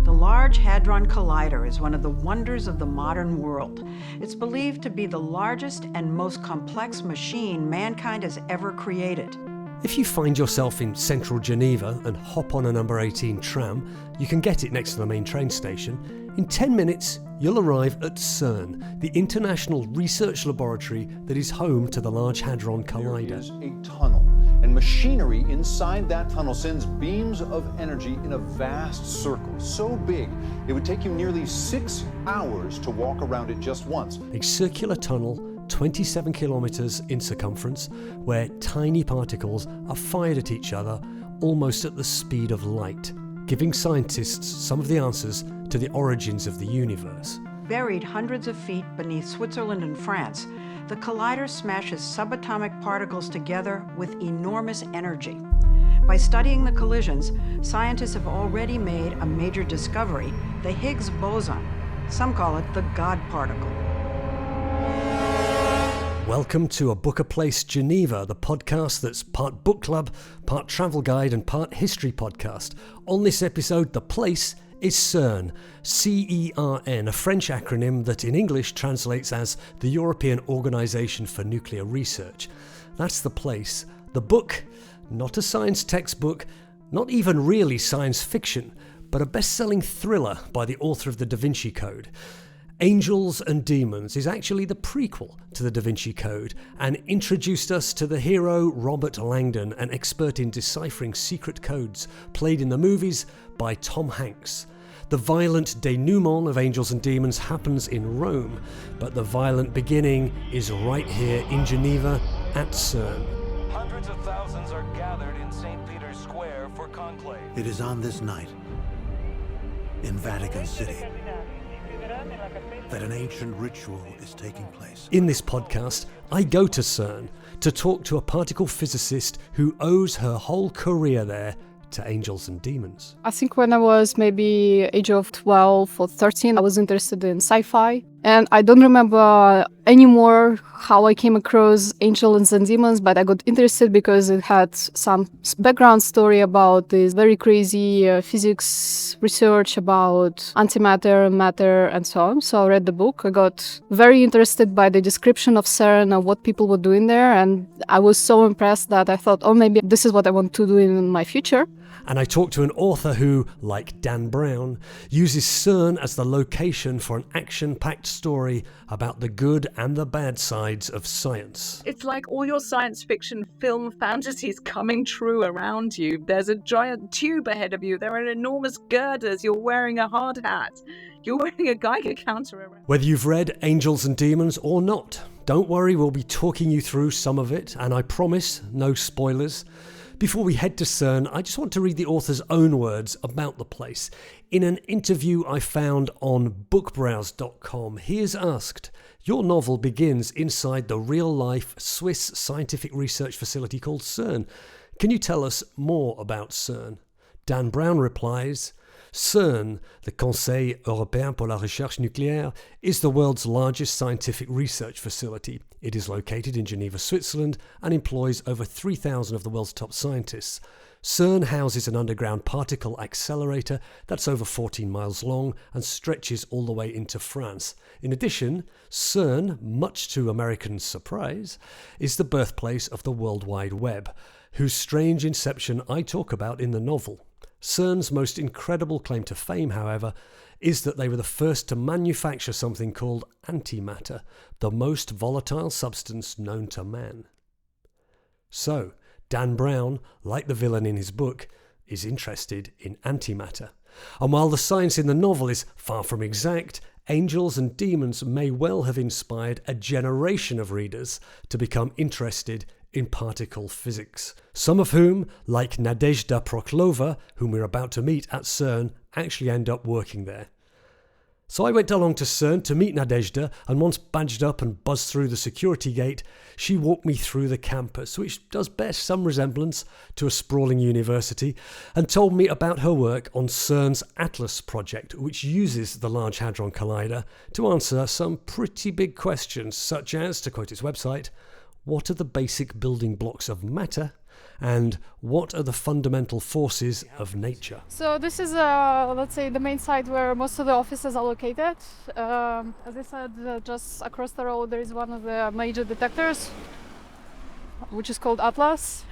The Large Hadron Collider is one of the wonders of the modern world. It's believed to be the largest and most complex machine mankind has ever created. If you find yourself in central Geneva and hop on a number 18 tram, you can get it next to the main train station. In 10 minutes, you'll arrive at CERN, the international research laboratory that is home to the Large Hadron Collider. There is a tunnel, and machinery inside that tunnel sends beams of energy in a vast circle, so big it would take you nearly 6 hours to walk around it just once. A circular tunnel 27 kilometers in circumference, where tiny particles are fired at each other almost at the speed of light, giving scientists some of the answers to the origins of the universe. Buried hundreds of feet beneath Switzerland and France, the collider smashes subatomic particles together with enormous energy. By studying the collisions, scientists have already made a major discovery, the Higgs boson. Some call it the God particle. Welcome to A Book, A Place, Geneva, the podcast that's part book club, part travel guide and part history podcast. On this episode, the place is CERN, C-E-R-N, a French acronym that in English translates as the European Organisation for Nuclear Research. That's the place. The book, not a science textbook, not even really science fiction, but a best-selling thriller by the author of the Da Vinci Code. Angels and Demons is actually the prequel to the Da Vinci Code and introduced us to the hero Robert Langdon, an expert in deciphering secret codes, played in the movies by Tom Hanks. The violent denouement of Angels and Demons happens in Rome, but the violent beginning is right here in Geneva at CERN. Hundreds of thousands are gathered in St. Peter's Square for conclave. It is on this night, in Vatican City, that an ancient ritual is taking place. In this podcast, I go to CERN to talk to a particle physicist who owes her whole career there to Angels and Demons. I think when I was maybe age of 12 or 13, I was interested in sci-fi. And I don't remember anymore how I came across Angels and Demons, but I got interested because it had some background story about this very crazy physics research about antimatter, matter, and so on. So I read the book. I got very interested by the description of CERN and what people were doing there. And I was so impressed that I thought, oh, maybe this is what I want to do in my future. And I talked to an author who, like Dan Brown, uses CERN as the location for an action-packed story about the good and the bad sides of science. It's like all your science fiction film fantasies coming true around you. There's a giant tube ahead of you. There are enormous girders. You're wearing a hard hat. You're wearing a Geiger counter around. Whether you've read Angels and Demons or not, don't worry, we'll be talking you through some of it, and I promise no spoilers. Before we head to CERN, I just want to read the author's own words about the place. In an interview I found on bookbrowse.com, he is asked, "Your novel begins inside the real-life Swiss scientific research facility called CERN. Can you tell us more about CERN?" Dan Brown replies, CERN, the Conseil Européen pour la Recherche Nucléaire, is the world's largest scientific research facility. It is located in Geneva, Switzerland, and employs over 3,000 of the world's top scientists. CERN houses an underground particle accelerator that's over 14 miles long and stretches all the way into France. In addition, CERN, much to Americans' surprise, is the birthplace of the World Wide Web, whose strange inception I talk about in the novel. CERN's most incredible claim to fame, however, is that they were the first to manufacture something called antimatter, the most volatile substance known to man. So, Dan Brown, like the villain in his book, is interested in antimatter. And while the science in the novel is far from exact, Angels and Demons may well have inspired a generation of readers to become interested in particle physics. Some of whom, like Nadezhda Proklova, whom we're about to meet at CERN, actually end up working there. So I went along to CERN to meet Nadezhda, and once badged up and buzzed through the security gate, she walked me through the campus, which does bear some resemblance to a sprawling university, and told me about her work on CERN's Atlas project, which uses the Large Hadron Collider to answer some pretty big questions, such as, to quote its website, what are the basic building blocks of matter, And what are the fundamental forces of nature? So this is, let's say, the main site where most of the offices are located. As I said, just across the road there is one of the major detectors, which is called Atlas.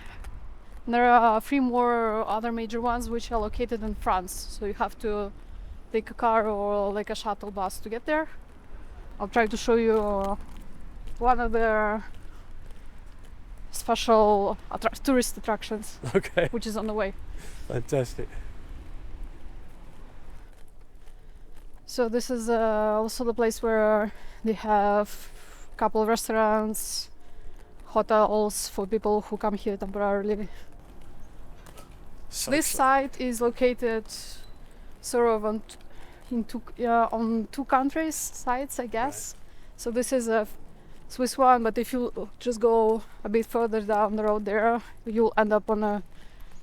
And there are 3 more other major ones which are located in France. So you have to take a car or like a shuttle bus to get there. I'll try to show you one of the special tourist attractions, Okay, which is on the way. fantastic. So this is also the place where they have a couple of restaurants, hotels for people who come here temporarily. This site is located sort of on two countries' sites, I guess. Right. So this is a Swiss one, but if you just go a bit further down the road there, you'll end up on a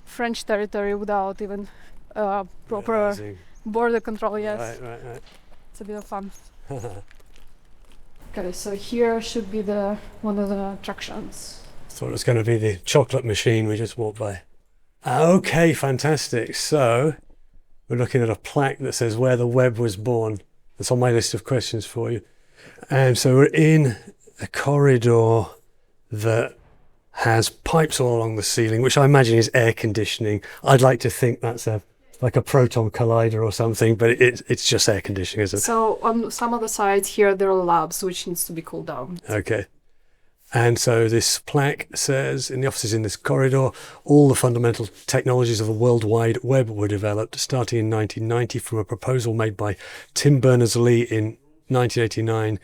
French territory without even proper Realizing. border control. Yes. Right. It's a bit of fun. Okay, so here should be one of the attractions. Thought it was going to be the chocolate machine we just walked by. Okay, fantastic. So we're looking at a plaque that says where the web was born. That's on my list of questions for you. And so we're in a corridor that has pipes all along the ceiling, which I imagine is air conditioning. I'd like to think that's like a proton collider or something, but it's just air conditioning, isn't it? So on some of the sides here, there are labs which needs to be cooled down. Okay. And so this plaque says, in the offices in this corridor, all the fundamental technologies of the World Wide Web were developed, starting in 1990 from a proposal made by Tim Berners-Lee in 1989.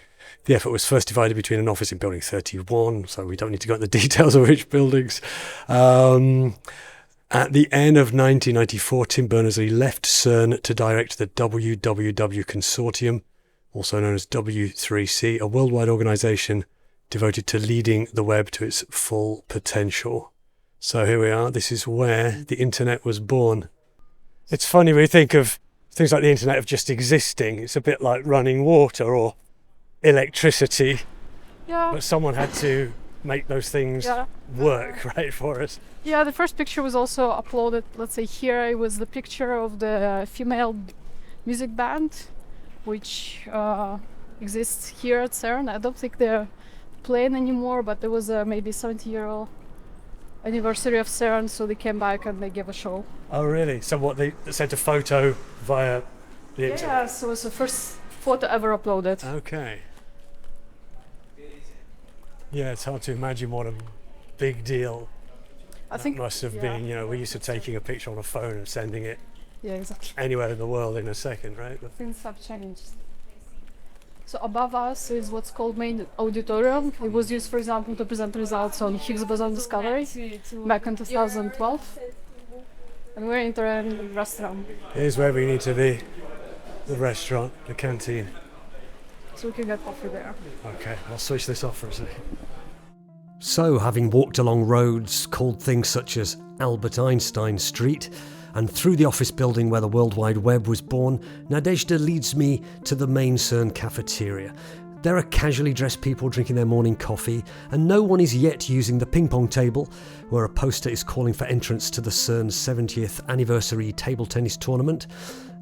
The effort was first divided between an office in Building 31, so we don't need to go into the details of which buildings. At the end of 1994, Tim Berners-Lee left CERN to direct the WWW Consortium, also known as W3C, a worldwide organization devoted to leading the web to its full potential. So here we are. This is where the internet was born. It's funny when you think of things like the internet of just existing. It's a bit like running water or electricity. Yeah. But someone had to make those things work, right, for us. Yeah, the first picture was also uploaded. Let's say here it was the picture of the female music band, which exists here at CERN. I don't think they're playing anymore, but there was a maybe 70-year-old anniversary of CERN, so they came back and they gave a show. Oh, really? So what, they sent a photo via the internet? Yeah, so it was the first photo ever uploaded. Okay. Yeah, it's hard to imagine what a big deal I think must have been. You know, we're used to taking a picture on a phone and sending it anywhere in the world in a second, right? But things have changed. So above us is what's called main auditorium. It was used, for example, to present results on Higgs boson discovery back in 2012. And we're entering the restaurant. Here's where we need to be. The restaurant, the canteen. So we can get coffee there. Okay, I'll switch this off for a second. So, having walked along roads called things such as Albert Einstein Street, and through the office building where the World Wide Web was born, Nadezhda leads me to the main CERN cafeteria. There are casually dressed people drinking their morning coffee, and no one is yet using the ping pong table, where a poster is calling for entrance to the CERN's 70th anniversary table tennis tournament.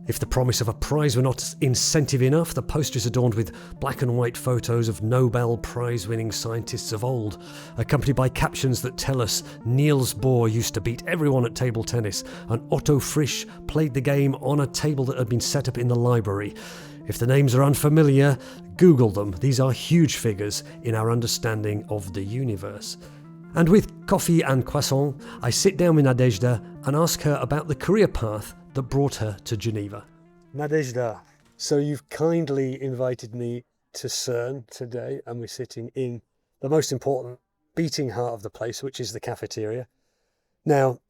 If the promise of a prize were not incentive enough, the poster is adorned with black and white photos of Nobel Prize-winning scientists of old, accompanied by captions that tell us Niels Bohr used to beat everyone at table tennis, and Otto Frisch played the game on a table that had been set up in the library. If the names are unfamiliar, Google them. These are huge figures in our understanding of the universe. And with coffee and croissant, I sit down with Nadezhda and ask her about the career path that brought her to Geneva. Nadezhda, so you've kindly invited me to CERN today, and we're sitting in the most important beating heart of the place, which is the cafeteria. Now,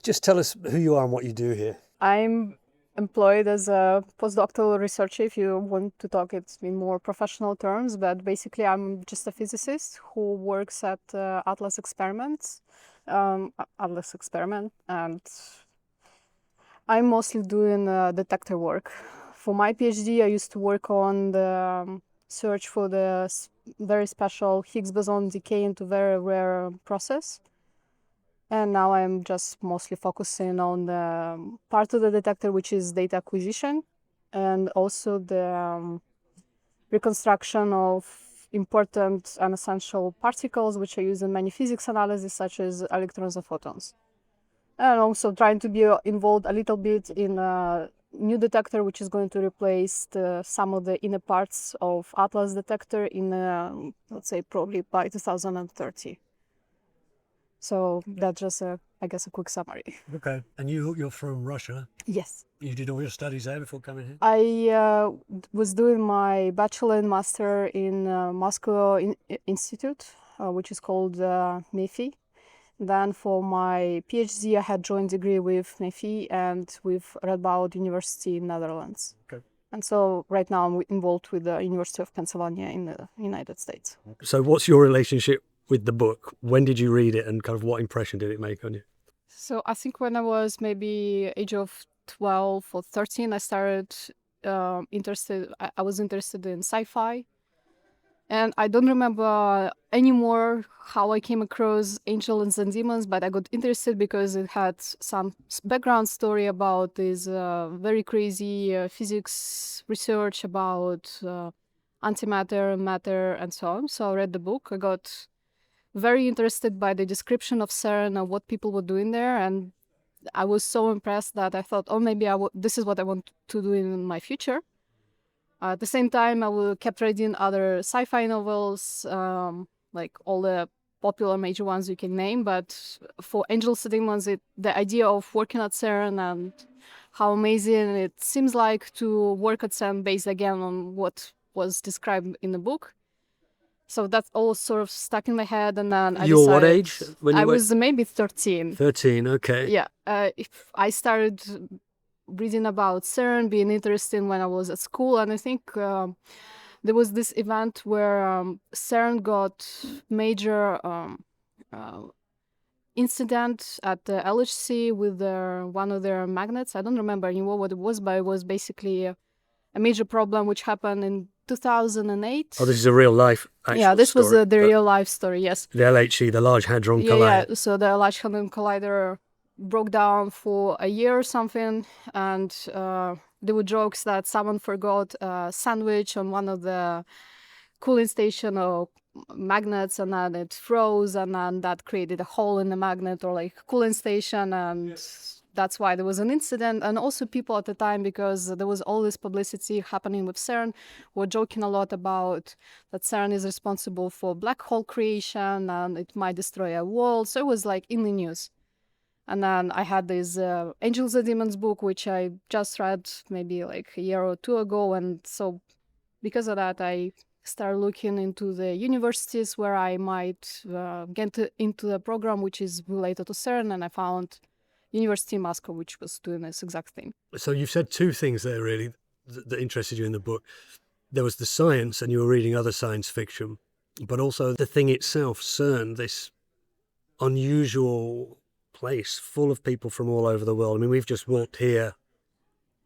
just tell us who you are and what you do here. I'm employed as a postdoctoral researcher, if you want to talk it in more professional terms, but basically I'm just a physicist who works at Atlas Experiment, and I'm mostly doing detector work. For my PhD, I used to work on the search for the very special Higgs boson decay into very rare process. And now I'm just mostly focusing on the part of the detector, which is data acquisition, and also the reconstruction of important and essential particles, which are used in many physics analysis, such as electrons and photons. And also trying to be involved a little bit in a new detector, which is going to replace some of the inner parts of Atlas detector in, let's say, probably by 2030. So that's just, I guess, a quick summary. Okay. And you're from Russia? Yes. You did all your studies there before coming here? I was doing my bachelor and master in Moscow Institute, which is called MEFI. Then for my PhD, I had joint degree with MEFI and with Radboud University in Netherlands. Okay. And so right now I'm involved with the University of Pennsylvania in the United States. So what's your relationship with the book? When did you read it and kind of what impression did it make on you? So I think when I was maybe age of 12 or 13, I started I was interested in sci-fi. And I don't remember anymore how I came across Angels and Demons, but I got interested because it had some background story about this very crazy physics research about antimatter, matter, and so on. So I read the book. I got very interested by the description of CERN and what people were doing there. And I was so impressed that I thought, oh, maybe this is what I want to do in my future. At the same time, I kept reading other sci-fi novels, like all the popular major ones you can name. But for Angels and Demons, the idea of working at CERN and how amazing it seems like to work at CERN based again on what was described in the book. So that's all sort of stuck in my head. And then I decided... what age? I was maybe 13. 13, okay. Yeah. If I started reading about CERN, being interested when I was at school, and I think there was this event where CERN got major incident at the LHC with one of their magnets. I don't remember anymore what it was, but it was basically a major problem which happened in 2008. Oh, this is a real life actual Yeah, this story, was the real life story, yes. The LHC, the Large Hadron Collider. Yeah, so the Large Hadron Collider broke down for a year or something, and there were jokes that someone forgot a sandwich on one of the cooling station or magnets, and then it froze, and then that created a hole in the magnet or like cooling station, and that's why there was an incident. And also people at the time, because there was all this publicity happening with CERN, were joking a lot about that CERN is responsible for black hole creation and it might destroy a world. So it was like in the news. And then I had this Angels and Demons book, which I just read maybe like a year or two ago. And so because of that, I started looking into the universities where I might get into the program which is related to CERN. And I found University of Moscow, which was doing this exact thing. So you've said two things there really that interested you in the book. There was the science, and you were reading other science fiction, but also the thing itself, CERN, this unusual place full of people from all over the world. I mean, we've just walked here.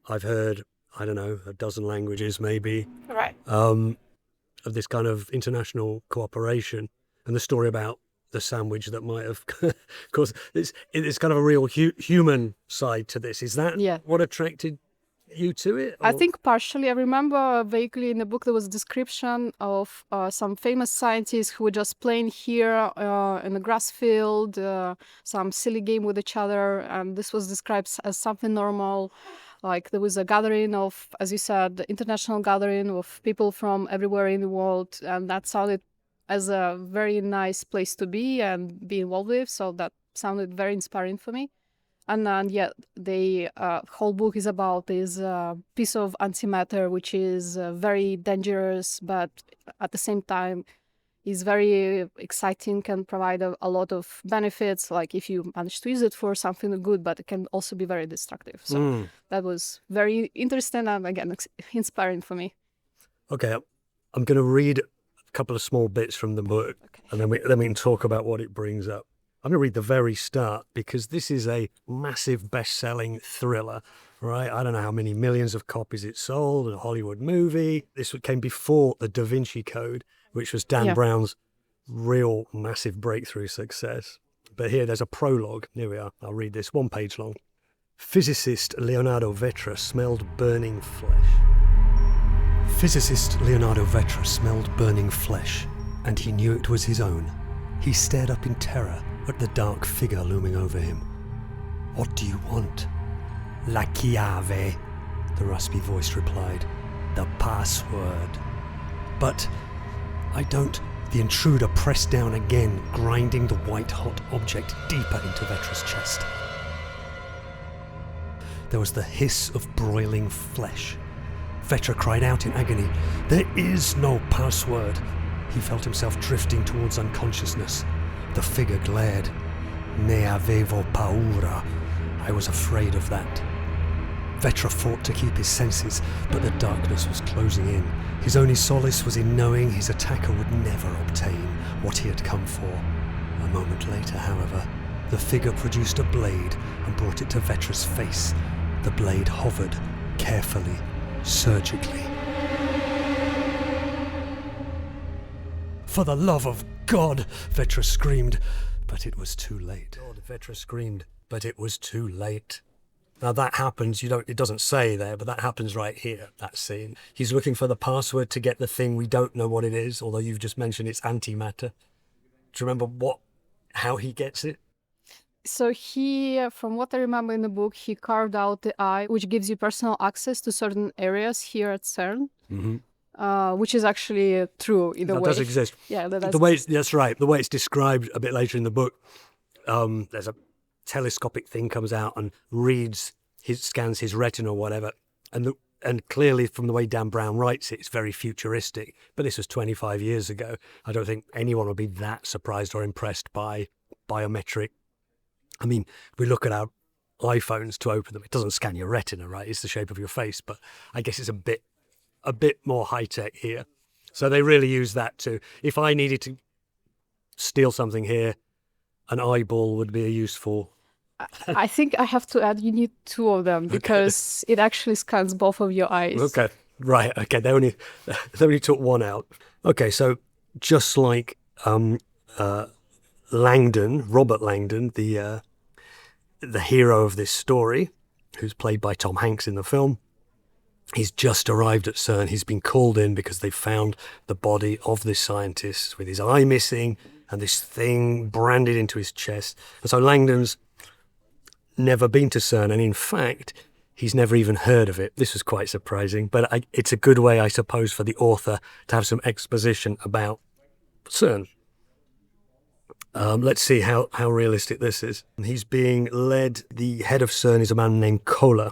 I've heard, I don't know, a dozen languages maybe. Right. Of this kind of international cooperation, and the story about the sandwich that might have caused it's kind of a real human side to this. Is that what attracted you to it? Or? I think partially. I remember vaguely in the book there was a description of some famous scientists who were just playing here in a grass field, some silly game with each other, and this was described as something normal. Like there was a gathering of, as you said, international gathering of people from everywhere in the world, and that sounded as a very nice place to be and be involved with. So that sounded very inspiring for me. And then, the whole book is about this piece of antimatter, which is very dangerous, but at the same time is very exciting, can provide a lot of benefits, like if you manage to use it for something good, but it can also be very destructive. So that was very interesting and, again, inspiring for me. Okay, I'm going to read couple of small bits from the book, and then we can talk about what it brings up. I'm going to read the very start because this is a massive best-selling thriller, right? I don't know how many millions of copies it sold, a Hollywood movie. This came before the Da Vinci Code, which was Dan Brown's real massive breakthrough success. But here there's a prologue. Here we are. I'll read this, 1 page long. Physicist Leonardo Vetra smelled burning flesh. Physicist Leonardo Vetra smelled burning flesh, and he knew it was his own. He stared up in terror at the dark figure looming over him. What do you want? La chiave, the raspy voice replied. The password. But I don't. The intruder pressed down again, grinding the white-hot object deeper into Vetra's chest. There was the hiss of broiling flesh. Vetra cried out in agony. There is no password. He felt himself drifting towards unconsciousness. The figure glared. Ne avevo paura. I was afraid of that. Vetra fought to keep his senses, but the darkness was closing in. His only solace was in knowing his attacker would never obtain what he had come for. A moment later, however, the figure produced a blade and brought it to Vetra's face. The blade hovered, carefully, surgically. For the love of God, Vetra screamed, but it was too late. God, Vetra screamed, but it was too late. Now that happens, it doesn't say there, but that happens right here, that scene. He's looking for the password to get the thing, we don't know what it is, although you've just mentioned it's antimatter. Do you remember how he gets it? So he, from what I remember in the book, he carved out the eye, which gives you personal access to certain areas here at CERN, which is actually true either way. That does exist. Yeah, That's right. The way it's described a bit later in the book, there's a telescopic thing comes out and scans his retina or whatever, and clearly from the way Dan Brown writes it, it's very futuristic. But this was 25 years ago. I don't think anyone would be that surprised or impressed by biometric. I mean, we look at our iPhones to open them. It doesn't scan your retina, right? It's the shape of your face, but I guess it's a bit more high tech here. So they really use that too. If I needed to steal something here, an eyeball would be a useful. I think I have to add, you need 2 of them because it actually scans both of your eyes. Okay, right. Okay, they only took 1 out. Okay, so just like Langdon, Robert Langdon, the hero of this story, who's played by Tom Hanks in the film, he's just arrived at CERN. He's been called in because they found the body of this scientist with his eye missing and this thing branded into his chest. And so Langdon's never been to CERN, and in fact, he's never even heard of it. This was quite surprising, but it's a good way, I suppose, for the author to have some exposition about CERN. Let's see how realistic this is. He's being led. The head of CERN is a man named Kohler,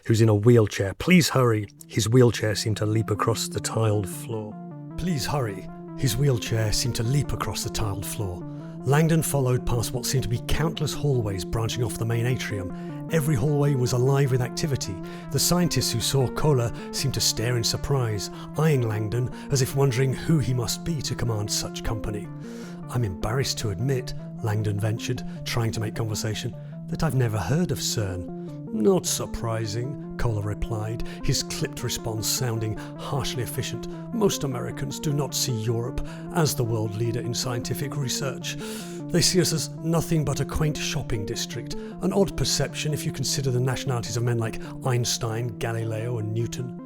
who's in a wheelchair. Please hurry. His wheelchair seemed to leap across the tiled floor. Please hurry. His wheelchair seemed to leap across the tiled floor. Langdon followed past what seemed to be countless hallways branching off the main atrium. Every hallway was alive with activity. The scientists who saw Kohler seemed to stare in surprise, eyeing Langdon as if wondering who he must be to command such company. I'm embarrassed to admit, Langdon ventured, trying to make conversation, that I've never heard of CERN. Not surprising, Kohler replied, his clipped response sounding harshly efficient. Most Americans do not see Europe as the world leader in scientific research. They see us as nothing but a quaint shopping district, an odd perception if you consider the nationalities of men like Einstein, Galileo and Newton.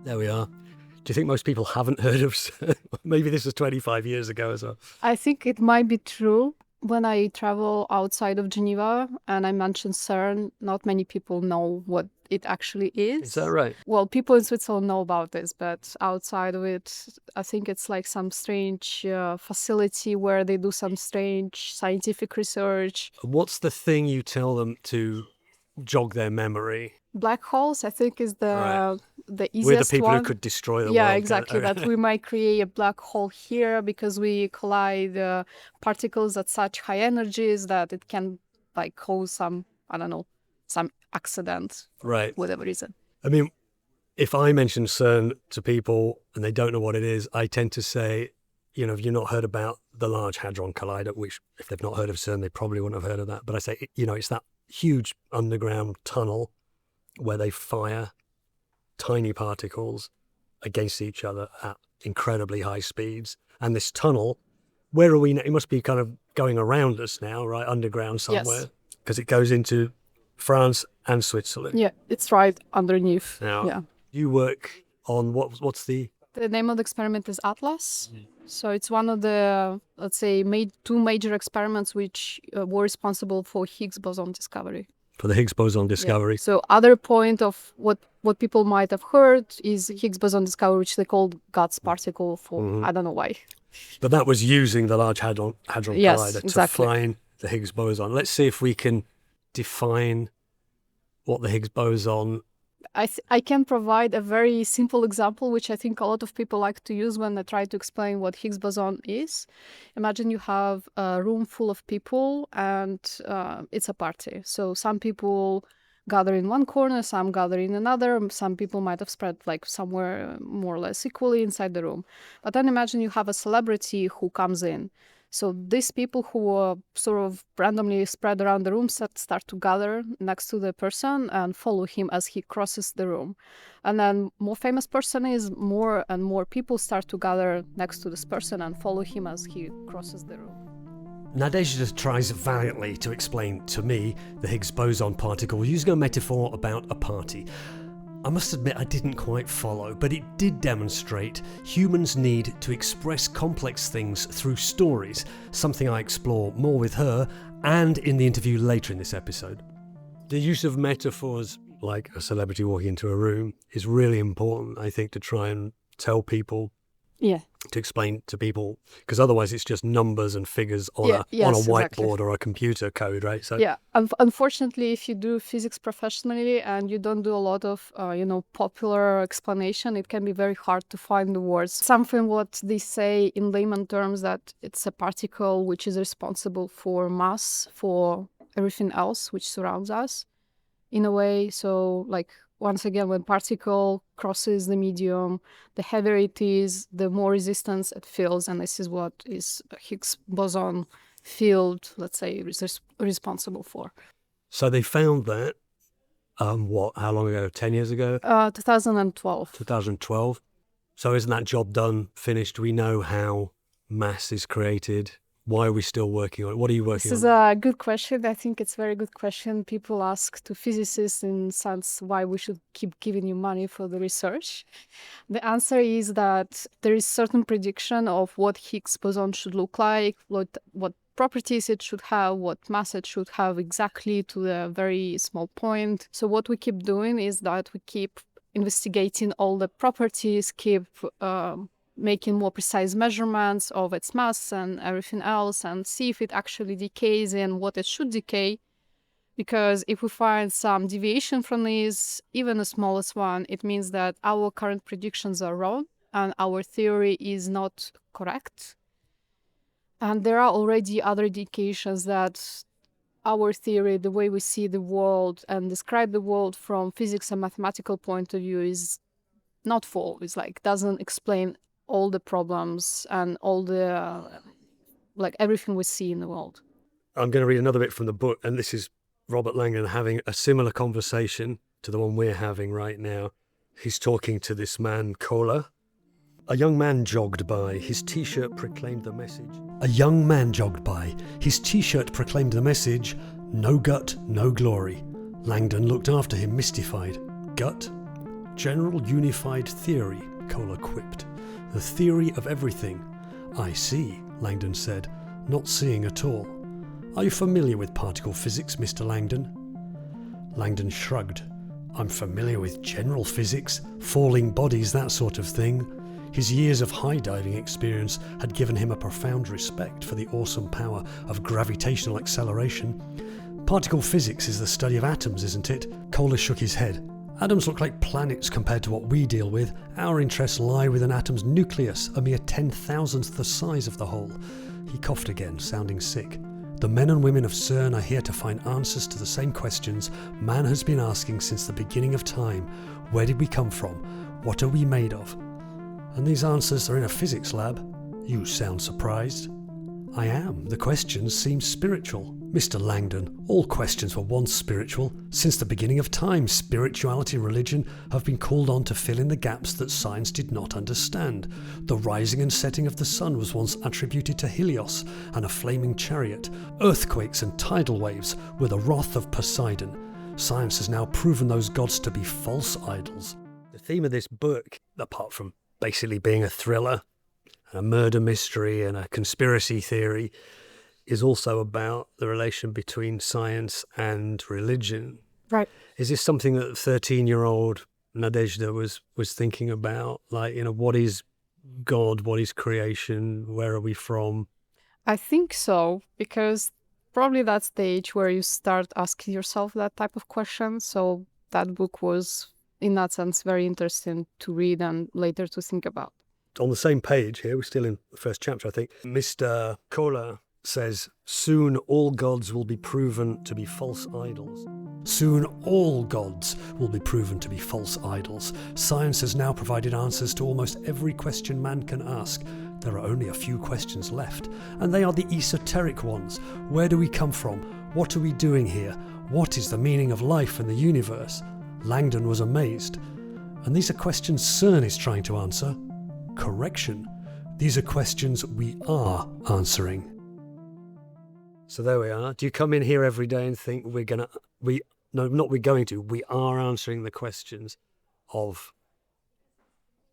There we are. Do you think most people haven't heard of CERN? Maybe this was 25 years ago as well. I think it might be true. When I travel outside of Geneva and I mention CERN, not many people know what it actually is. Is that right? Well, people in Switzerland know about this, but outside of it, I think it's like some strange facility where they do some strange scientific research. What's the thing you tell them to jog their memory? Black holes, I think, is the easiest We're the people one. who could destroy the world. Yeah, exactly. That we might create a black hole here because we collide particles at such high energies that it can cause some accident. Right. Whatever reason. I mean, if I mention CERN to people and they don't know what it is, I tend to say, have you not heard about the Large Hadron Collider, which if they've not heard of CERN, they probably wouldn't have heard of that. But I say, it's that huge underground tunnel where they fire tiny particles against each other at incredibly high speeds. And this tunnel, where are we now? It must be kind of going around us now, right, underground somewhere, because it goes into France and Switzerland. Yeah, it's right underneath. Now, Yeah. you work on what's the... The name of the experiment is Atlas. So it's one of the, let's say, two major experiments which were responsible for Higgs boson discovery. For the Higgs boson discovery. Yeah. So other point of what people might have heard is Higgs boson discovery, which they called God's particle for, I don't know why. But that was using the Large Hadron Collider exactly. to find the Higgs boson. Let's see if we can define what the Higgs boson... I can provide a very simple example, which I think a lot of people like to use when they try to explain what Higgs boson is. Imagine you have a room full of people and it's a party. So some people gather in one corner, some gather in another. Some people might have spread like somewhere more or less equally inside the room. But then imagine you have a celebrity who comes in. So these people who are sort of randomly spread around the room start to gather next to the person and follow him as he crosses the room. And then more famous person is, more and more people start to gather next to this person and follow him as he crosses the room. Nadezhda tries valiantly to explain to me the Higgs boson particle using a metaphor about a party. I must admit I didn't quite follow, but it did demonstrate humans' need to express complex things through stories, something I explore more with her and in the interview later in this episode. The use of metaphors, like a celebrity walking into a room, is really important, I think, to try and tell people, to explain to people, because otherwise it's just numbers and figures on a whiteboard exactly. or a computer code, right? So unfortunately, if you do physics professionally and you don't do a lot of popular explanation, it can be very hard to find the words. Something what they say in layman terms, that it's a particle which is responsible for mass for everything else which surrounds us in a way. So like, once again, when particle crosses the medium, the heavier it is, the more resistance it feels. And this is what is a Higgs boson field, let's say, is responsible for. So they found that, how long ago? 10 years ago? 2012. 2012. So isn't that job done, finished? We know how mass is created. Why are we still working on it? What are you working on? This is a good question. I think it's a very good question. People ask to physicists in sense why we should keep giving you money for the research. The answer is that there is certain prediction of what Higgs boson should look like, what properties it should have, what mass it should have exactly to a very small point. So what we keep doing is that we keep investigating all the properties, keep making more precise measurements of its mass and everything else, and see if it actually decays and what it should decay. Because if we find some deviation from this, even the smallest one, it means that our current predictions are wrong and our theory is not correct. And there are already other indications that our theory, the way we see the world and describe the world from physics and mathematical point of view, is not full. It's like doesn't explain all the problems and all the everything we see in the world. I'm going to read another bit from the book, and this is Robert Langdon having a similar conversation to the one we're having right now. He's talking to this man, Kola. A young man jogged by. His T-shirt proclaimed the message. A young man jogged by. His T-shirt proclaimed the message, "No gut, no glory." Langdon looked after him, mystified. Gut? General unified theory, Kola quipped. The theory of everything. I see, Langdon said, not seeing at all. Are you familiar with particle physics, Mr. Langdon? Langdon shrugged. I'm familiar with general physics, falling bodies, that sort of thing. His years of high diving experience had given him a profound respect for the awesome power of gravitational acceleration. Particle physics is the study of atoms, isn't it? Kola shook his head. Atoms look like planets compared to what we deal with. Our interests lie with an atom's nucleus, a mere 10,000th the size of the whole. He coughed again, sounding sick. The men and women of CERN are here to find answers to the same questions man has been asking since the beginning of time. Where did we come from? What are we made of? And these answers are in a physics lab. You sound surprised. I am. The questions seem spiritual. Mr. Langdon, all questions were once spiritual. Since the beginning of time, spirituality and religion have been called on to fill in the gaps that science did not understand. The rising and setting of the sun was once attributed to Helios and a flaming chariot. Earthquakes and tidal waves were the wrath of Poseidon. Science has now proven those gods to be false idols. The theme of this book, apart from basically being a thriller, a murder mystery and a conspiracy theory, is also about the relation between science and religion. Right. Is this something that 13-year-old Nadezhda was thinking about? Like, what is God? What is creation? Where are we from? I think so, because probably that's the age where you start asking yourself that type of question. So that book was, in that sense, very interesting to read and later to think about. On the same page here, we're still in the first chapter, I think, Mr. Kohler says, soon all gods will be proven to be false idols. Soon all gods will be proven to be false idols. Science has now provided answers to almost every question man can ask. There are only a few questions left, and they are the esoteric ones. Where do we come from? What are we doing here? What is the meaning of life and the universe? Langdon was amazed. And these are questions CERN is trying to answer. Correction. These are questions we are answering. So there we are. Do you come in here every day and think we are answering the questions of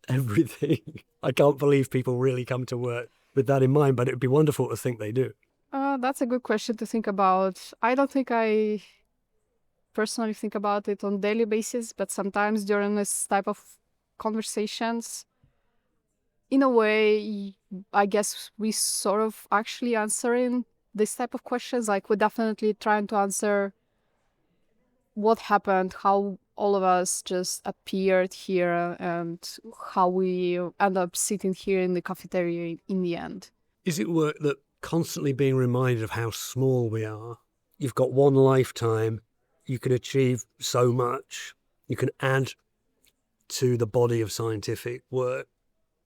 everything? I can't believe people really come to work with that in mind, but it would be wonderful to think they do. That's a good question to think about. I don't think I personally think about it on a daily basis, but sometimes during this type of conversations, in a way, I guess we sort of actually answering this type of questions. Like, we're definitely trying to answer what happened, how all of us just appeared here, and how we end up sitting here in the cafeteria in the end. Is it work that constantly being reminded of how small we are? You've got one lifetime, you can achieve so much, you can add to the body of scientific work,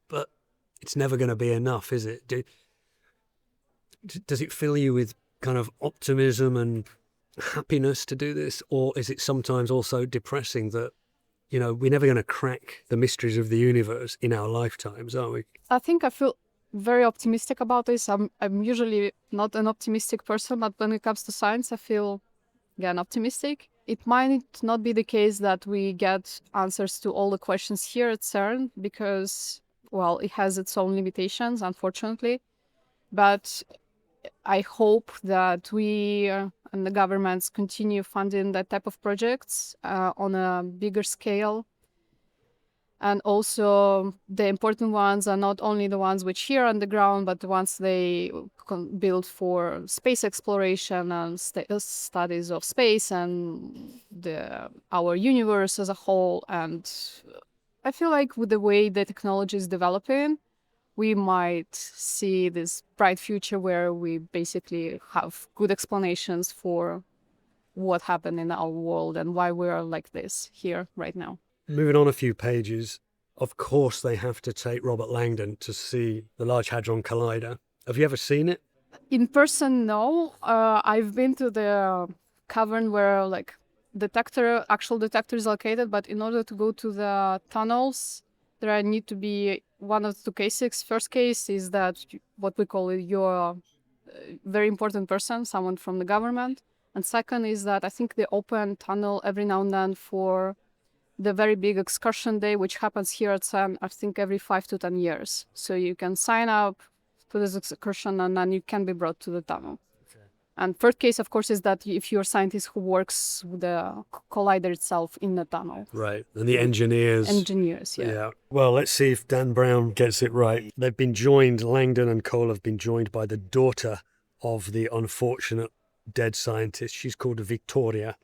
but it's never going to be enough, is it? Does it fill you with kind of optimism and happiness to do this? Or is it sometimes also depressing that, we're never going to crack the mysteries of the universe in our lifetimes, are we? I think I feel very optimistic about this. I'm usually not an optimistic person, but when it comes to science, I feel, again, optimistic. It might not be the case that we get answers to all the questions here at CERN because, well, it has its own limitations, unfortunately. But I hope that we and the governments continue funding that type of projects on a bigger scale. And also the important ones are not only the ones which here on the ground, but the ones they build for space exploration and studies of space and our universe as a whole. And I feel like with the way the technology is developing, we might see this bright future where we basically have good explanations for what happened in our world and why we are like this here right now. Moving on a few pages, of course they have to take Robert Langdon to see the Large Hadron Collider. Have you ever seen it? In person, no. I've been to the cavern where actual detector is located, but in order to go to the tunnels, there need to be one of two cases. First case is that what we call it, you're a very important person, someone from the government. And second is that I think they open tunnel every now and then for the very big excursion day, which happens here at CERN, I think every 5 to 10 years. So you can sign up for this excursion and then you can be brought to the tunnel. Okay. And third case, of course, is that if you're a scientist who works with the collider itself in the tunnel. Right. And the engineers. Engineers, yeah. Yeah. Well, let's see if Dan Brown gets it right. They've been joined, Langdon and Cole have been joined by the daughter of the unfortunate dead scientist. She's called Victoria.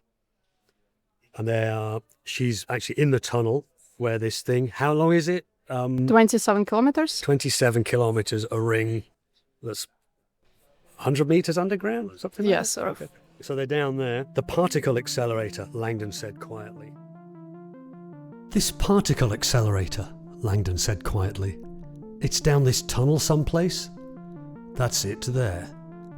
And she's actually in the tunnel where this thing, how long is it? 27 kilometers. 27 kilometers, a ring that's 100 meters underground, something like that? Yes, sort of. Okay. So they're down there. The particle accelerator, Langdon said quietly. This particle accelerator, Langdon said quietly. It's down this tunnel someplace? That's it there.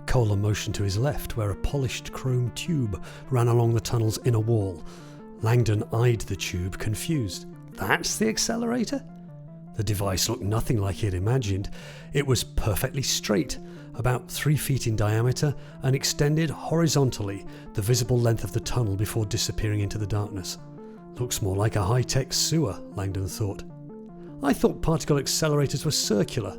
Kohler motioned to his left, where a polished chrome tube ran along the tunnel's inner wall. Langdon eyed the tube, confused. That's the accelerator? The device looked nothing like he had imagined. It was perfectly straight, about 3 feet in diameter, and extended horizontally the visible length of the tunnel before disappearing into the darkness. Looks more like a high-tech sewer, Langdon thought. I thought particle accelerators were circular.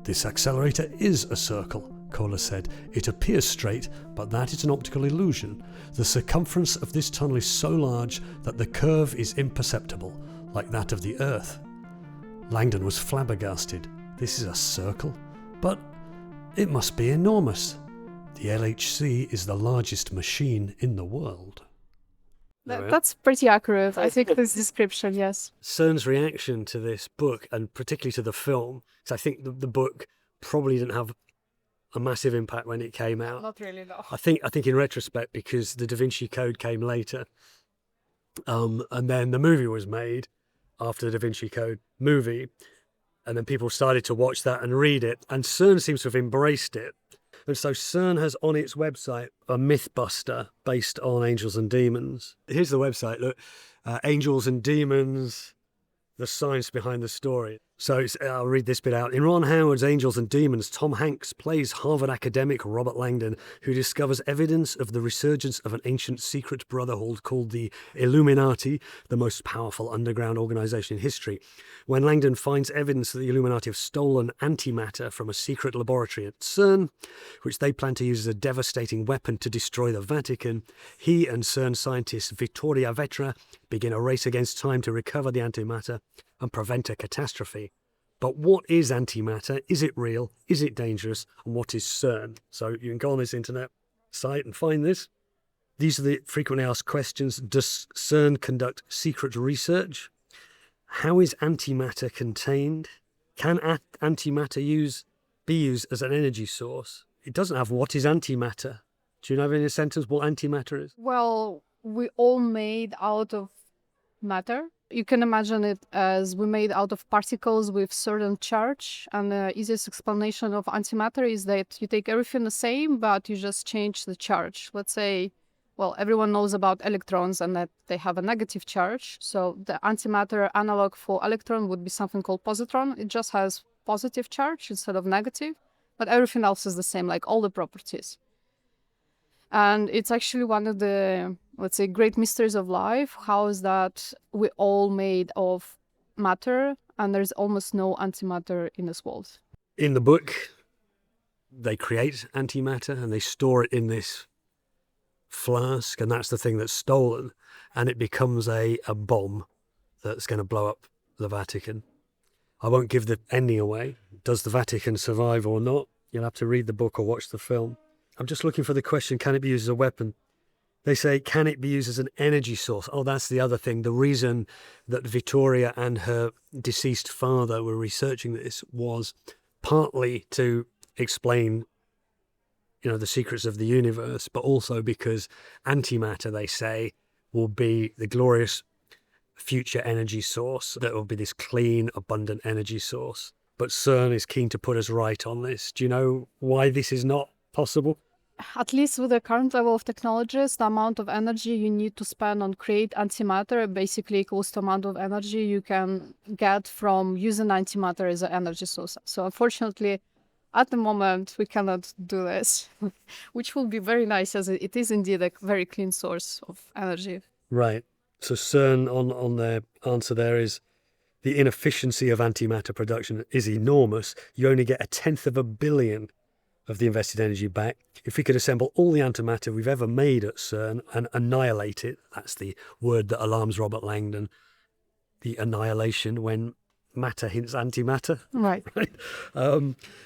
This accelerator is a circle, Kohler said. It appears straight, but that is an optical illusion. The circumference of this tunnel is so large that the curve is imperceptible, like that of the Earth. Langdon was flabbergasted. This is a circle? But it must be enormous. The LHC is the largest machine in the world. That's pretty accurate, I think, this description, yes. CERN's reaction to this book, and particularly to the film, because I think the book probably didn't have a massive impact when it came out. Not really, no. I think in retrospect, because the Da Vinci Code came later, and then the movie was made after the Da Vinci Code movie, and then people started to watch that and read it, and CERN seems to have embraced it. And so CERN has on its website a Mythbuster based on Angels and Demons. Here's the website, look, Angels and Demons, the science behind the story. So I'll read this bit out. In Ron Howard's Angels and Demons, Tom Hanks plays Harvard academic Robert Langdon, who discovers evidence of the resurgence of an ancient secret brotherhood called the Illuminati, the most powerful underground organization in history. When Langdon finds evidence that the Illuminati have stolen antimatter from a secret laboratory at CERN, which they plan to use as a devastating weapon to destroy the Vatican, he and CERN scientist Vittoria Vetra begin a race against time to recover the antimatter and prevent a catastrophe. But what is antimatter? Is it real? Is it dangerous? And what is CERN? So you can go on this internet site and find this. These are the frequently asked questions. Does CERN conduct secret research? How is antimatter contained? Can antimatter be used as an energy source? It doesn't have what is antimatter. Do you know in a sentence what antimatter is? Well, we all made out of matter. You can imagine it as we made out of particles with certain charge. And the easiest explanation of antimatter is that you take everything the same, but you just change the charge. Let's say, well, everyone knows about electrons and that they have a negative charge. So the antimatter analog for electron would be something called positron. It just has positive charge instead of negative, but everything else is the same, like all the properties. And it's actually one of the, let's say, great mysteries of life. How is that we all made of matter and there's almost no antimatter in this world? In the book, they create antimatter and they store it in this flask, and that's the thing that's stolen, and it becomes a bomb that's going to blow up the Vatican. I won't give the ending away. Does the Vatican survive or not? You'll have to read the book or watch the film. I'm just looking for the question, can it be used as a weapon? They say, can it be used as an energy source? Oh, that's the other thing. The reason that Vittoria and her deceased father were researching this was partly to explain, the secrets of the universe, but also because antimatter, they say, will be the glorious future energy source. That will be this clean, abundant energy source. But CERN is keen to put us right on this. Do you know why this is not possible? At least with the current level of technologies, the amount of energy you need to spend on create antimatter basically equals the amount of energy you can get from using antimatter as an energy source. So unfortunately, at the moment, we cannot do this, which will be very nice as it is indeed a very clean source of energy. Right. So CERN on their answer there is the inefficiency of antimatter production is enormous. You only get 1/10 of a billion of the invested energy back. If we could assemble all the antimatter we've ever made at CERN and annihilate it, that's the word that alarms Robert Langdon, the annihilation when matter hints antimatter. Right.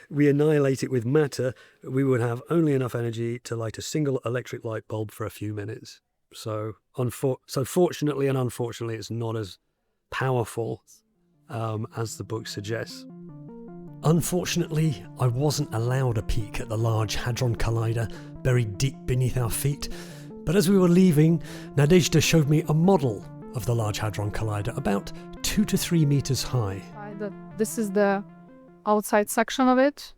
We annihilate it with matter, we would have only enough energy to light a single electric light bulb for a few minutes. So fortunately and unfortunately, it's not as powerful as the book suggests. Unfortunately, I wasn't allowed a peek at the Large Hadron Collider buried deep beneath our feet, but as we were leaving, Nadezhda showed me a model of the Large Hadron Collider, about 2 to 3 meters high. This is the outside section of it.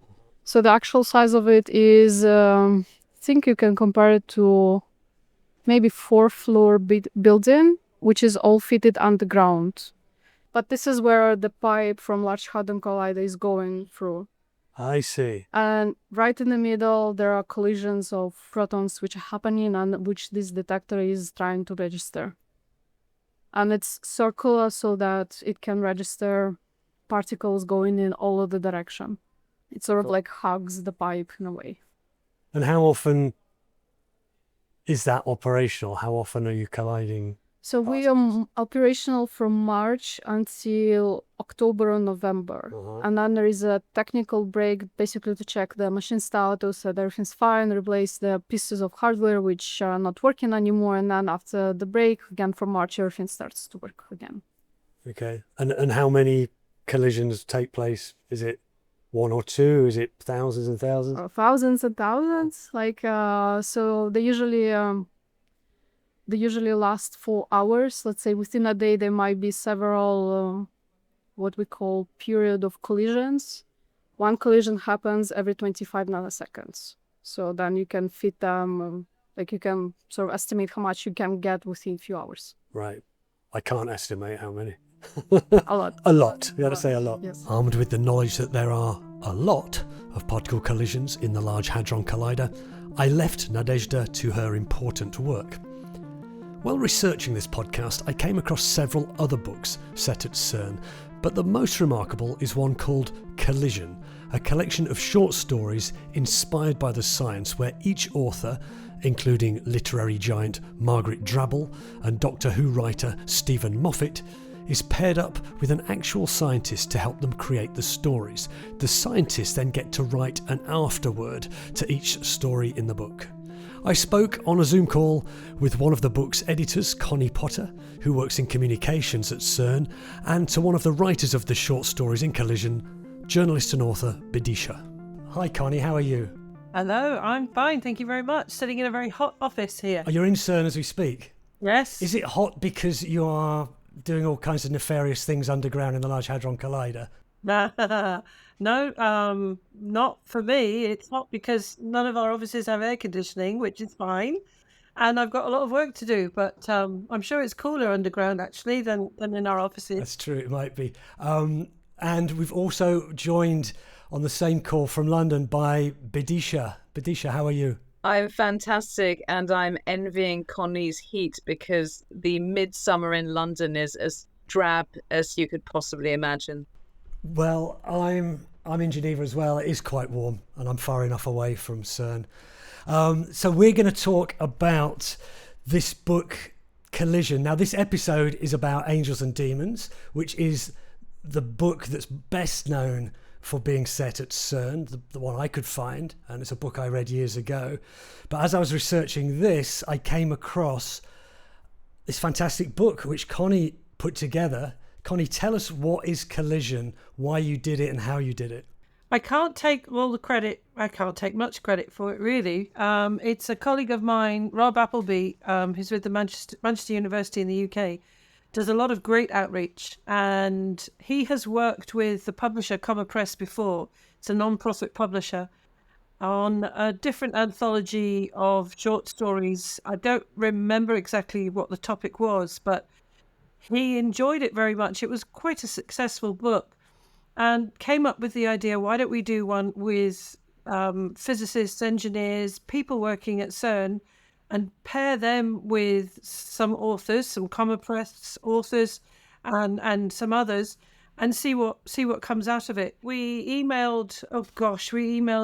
So the actual size of it is, I think you can compare it to maybe 4-floor building, which is all fitted underground. But this is where the pipe from Large Hadron Collider is going through. I see. And right in the middle, there are collisions of protons which are happening and which this detector is trying to register. And it's circular so that it can register particles going in all of the direction. It sort of like hugs the pipe in a way. And how often is that operational? How often are you colliding? So we are operational from March until October or November. And then there is a technical break basically to check the machine status, that everything's fine, replace the pieces of hardware which are not working anymore. And then after the break, again from March, everything starts to work again. Okay. And how many collisions take place? Is it one or two? Is it thousands and thousands? Thousands and thousands. So they usually last 4 hours. Let's say within a day, there might be several, what we call period of collisions. One collision happens every 25 nanoseconds. So then you can fit them, you can sort of estimate how much you can get within a few hours. Right. I can't estimate how many. A lot. A lot. You got to say a lot. Yes. Armed with the knowledge that there are a lot of particle collisions in the Large Hadron Collider, I left Nadezhda to her important work. While researching this podcast, I came across several other books set at CERN, but the most remarkable is one called Collision, a collection of short stories inspired by the science where each author, including literary giant Margaret Drabble and Doctor Who writer Stephen Moffat, is paired up with an actual scientist to help them create the stories. The scientists then get to write an afterword to each story in the book. I spoke on a Zoom call with one of the book's editors, Connie Potter, who works in communications at CERN, and to one of the writers of the short stories in Collision, journalist and author Bidisha. Hi Connie, how are you? Hello, I'm fine, thank you very much. Sitting in a very hot office here. Are you in CERN as we speak? Yes. Is it hot because you are doing all kinds of nefarious things underground in the Large Hadron Collider? No, not for me. It's hot because none of our offices have air conditioning, which is fine. And I've got a lot of work to do, but I'm sure it's cooler underground actually than in our offices. That's true, it might be. And we've also joined on the same call from London by Bidisha. Bidisha, how are you? I'm fantastic, and I'm envying Connie's heat because the midsummer in London is as drab as you could possibly imagine. Well, I'm in Geneva as well. It is quite warm, and I'm far enough away from CERN. So we're going to talk about this book, Collision. Now, this episode is about Angels and Demons, which is the book that's best known for being set at CERN, the one I could find, and it's a book I read years ago. But as I was researching this, I came across this fantastic book which Connie put together. Connie, tell us what is Collision, why you did it and how you did it. I can't take all the credit. I can't take much credit for it, really. It's a colleague of mine, Rob Appleby, who's with the Manchester University in the UK, does a lot of great outreach, and he has worked with the publisher Comma Press before. It's a non-profit publisher on a different anthology of short stories. I don't remember exactly what the topic was, but he enjoyed it very much. It was quite a successful book, and came up with the idea, why don't we do one with physicists, engineers, people working at CERN, and pair them with some authors, some Comma Press authors, and some others, and see what comes out of it. We emailed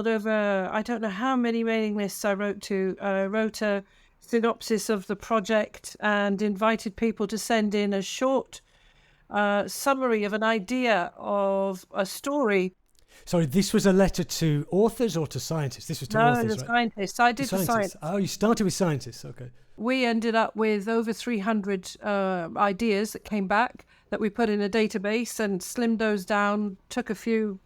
over, I don't know how many mailing lists I wrote to. I wrote a synopsis of the project and invited people to send in a short summary of an idea of a story. Sorry, this was a letter to authors or to scientists? This was to authors, the right? Scientists. I did the science. Oh, you started with scientists, okay. We ended up with over 300 ideas that came back that we put in a database and slimmed those down, took a few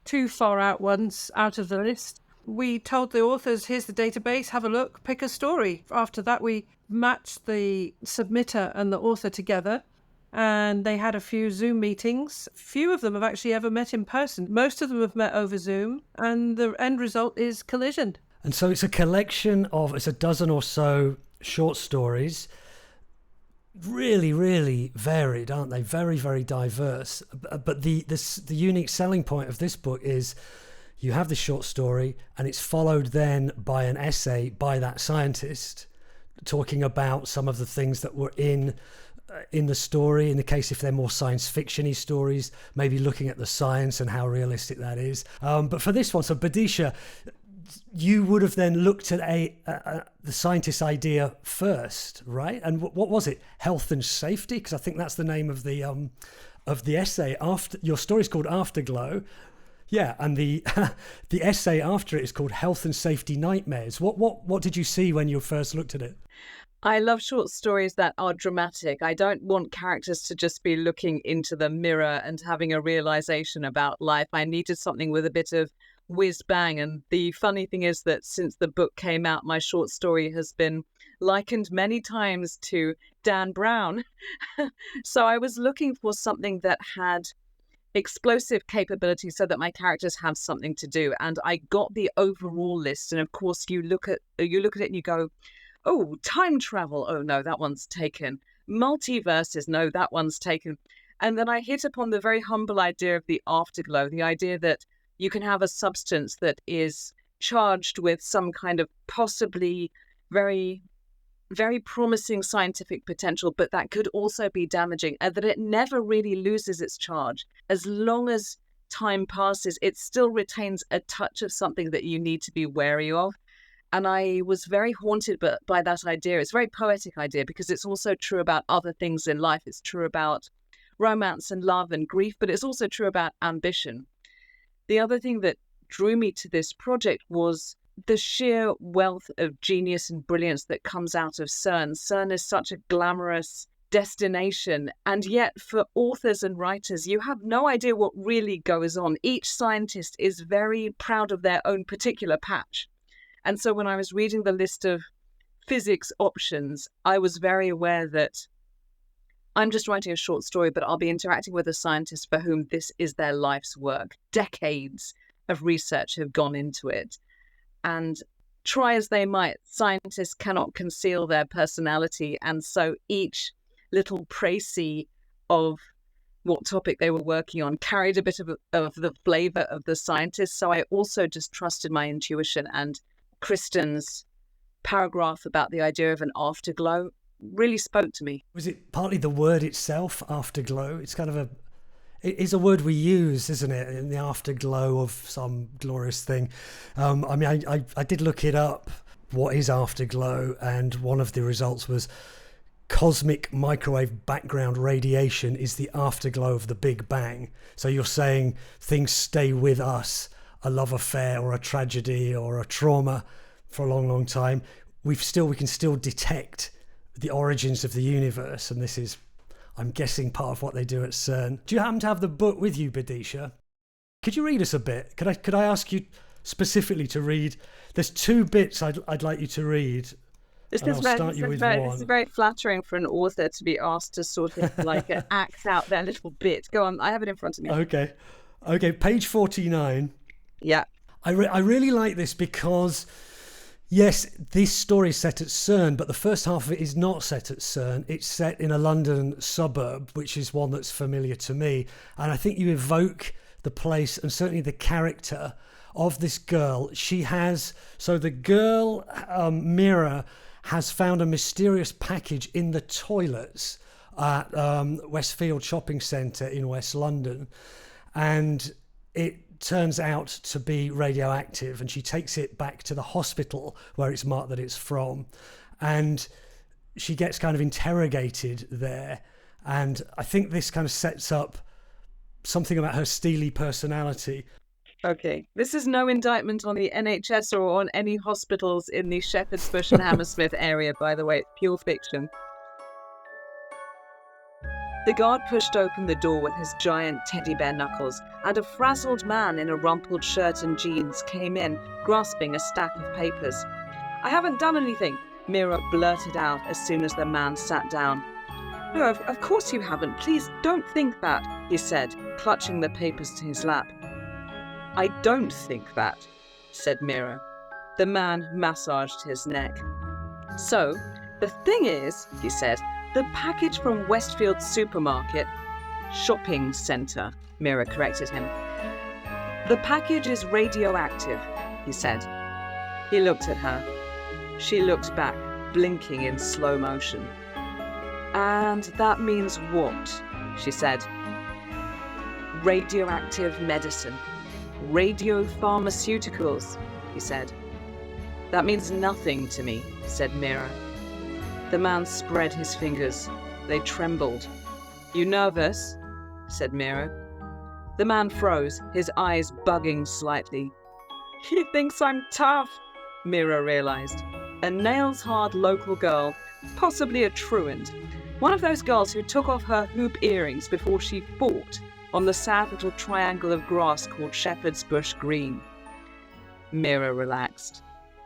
too far out ones out of the list. We told the authors, here's the database, have a look, pick a story. After that, we matched the submitter and the author together and they had a few Zoom meetings. Few of them have actually ever met in person. Most of them have met over Zoom, and the end result is Collision. And so it's a collection of, it's a dozen or so short stories. Really, really varied, aren't they? Very, very diverse. But the unique selling point of this book is you have the short story and it's followed then by an essay by that scientist talking about some of the things that were in the story. In the case, if they're more science fiction-y stories, maybe looking at the science and how realistic that is. But for this one, so Badisha, you would have then looked at the scientist's idea first, right? And what was it? Health and safety, because I think that's the name of the essay. After your story's called Afterglow, yeah, and the the essay after it is called Health and Safety Nightmares. What did you see when you first looked at it? I love short stories that are dramatic. I don't want characters to just be looking into the mirror and having a realization about life. I needed something with a bit of whiz bang. And the funny thing is that since the book came out, my short story has been likened many times to Dan Brown. So I was looking for something that had explosive capability so that my characters have something to do. And I got the overall list. And of course, you look at it and you go, oh, time travel. Oh, no, that one's taken. Multiverses. No, that one's taken. And then I hit upon the very humble idea of the afterglow, the idea that you can have a substance that is charged with some kind of possibly very, very promising scientific potential, but that could also be damaging, and that it never really loses its charge. As long as time passes, it still retains a touch of something that you need to be wary of. And I was very haunted by that idea. It's a very poetic idea because it's also true about other things in life. It's true about romance and love and grief, but it's also true about ambition. The other thing that drew me to this project was the sheer wealth of genius and brilliance that comes out of CERN. CERN is such a glamorous destination, and yet for authors and writers, you have no idea what really goes on. Each scientist is very proud of their own particular patch. And so when I was reading the list of physics options, I was very aware that I'm just writing a short story, but I'll be interacting with a scientist for whom this is their life's work. Decades of research have gone into it. And try as they might, scientists cannot conceal their personality. And so each little précis of what topic they were working on carried a bit of the flavor of the scientist. So I also just trusted my intuition, and Kristen's paragraph about the idea of an afterglow really spoke to me. Was it partly the word itself, afterglow? It's kind of it is a word we use, isn't it, in the afterglow of some glorious thing. I mean, I did look it up, what is afterglow, and one of the results was cosmic microwave background radiation is the afterglow of the Big Bang. So you're saying things stay with us, a love affair or a tragedy or a trauma for a long, long time. We can still detect the origins of the universe, and this is, I'm guessing, part of what they do at CERN. Do you happen to have the book with you, Badisha? Could you read us a bit? Could I ask you specifically to read? There's two bits I'd like you to read. This is very flattering for an author to be asked to sort of like act out their little bit. Go on, I have it in front of me. Okay, page 49. Yeah. I really like this because, yes, this story is set at CERN, but the first half of it is not set at CERN. It's set in a London suburb, which is one that's familiar to me. And I think you evoke the place and certainly the character of this girl. The girl, Mira, has found a mysterious package in the toilets at Westfield Shopping Centre in West London. And it turns out to be radioactive, and she takes it back to the hospital where it's marked that it's from, and she gets kind of interrogated there. And I think this kind of sets up something about her steely personality. Okay, this is no indictment on the NHS or on any hospitals in the Shepherd's Bush and Hammersmith area, by the way. It's pure fiction. The guard pushed open the door with his giant teddy bear knuckles, and a frazzled man in a rumpled shirt and jeans came in, grasping a stack of papers. "I haven't done anything," Mira blurted out as soon as the man sat down. No, of course you haven't. Please don't think that, he said, clutching the papers to his lap. I don't think that, said Mira. The man massaged his neck. So, the thing is, he said, the package from Westfield Supermarket, shopping centre, Mira corrected him. The package is radioactive, he said. He looked at her. She looked back, blinking in slow motion. And that means what? She said. Radioactive medicine. Radiopharmaceuticals, he said. That means nothing to me, said Mira. The man spread his fingers. They trembled. You nervous? Said Mira. The man froze, his eyes bugging slightly. He thinks I'm tough, Mira realized. A nails-hard local girl, possibly a truant. One of those girls who took off her hoop earrings before she fought on the sad little triangle of grass called Shepherd's Bush Green. Mira relaxed.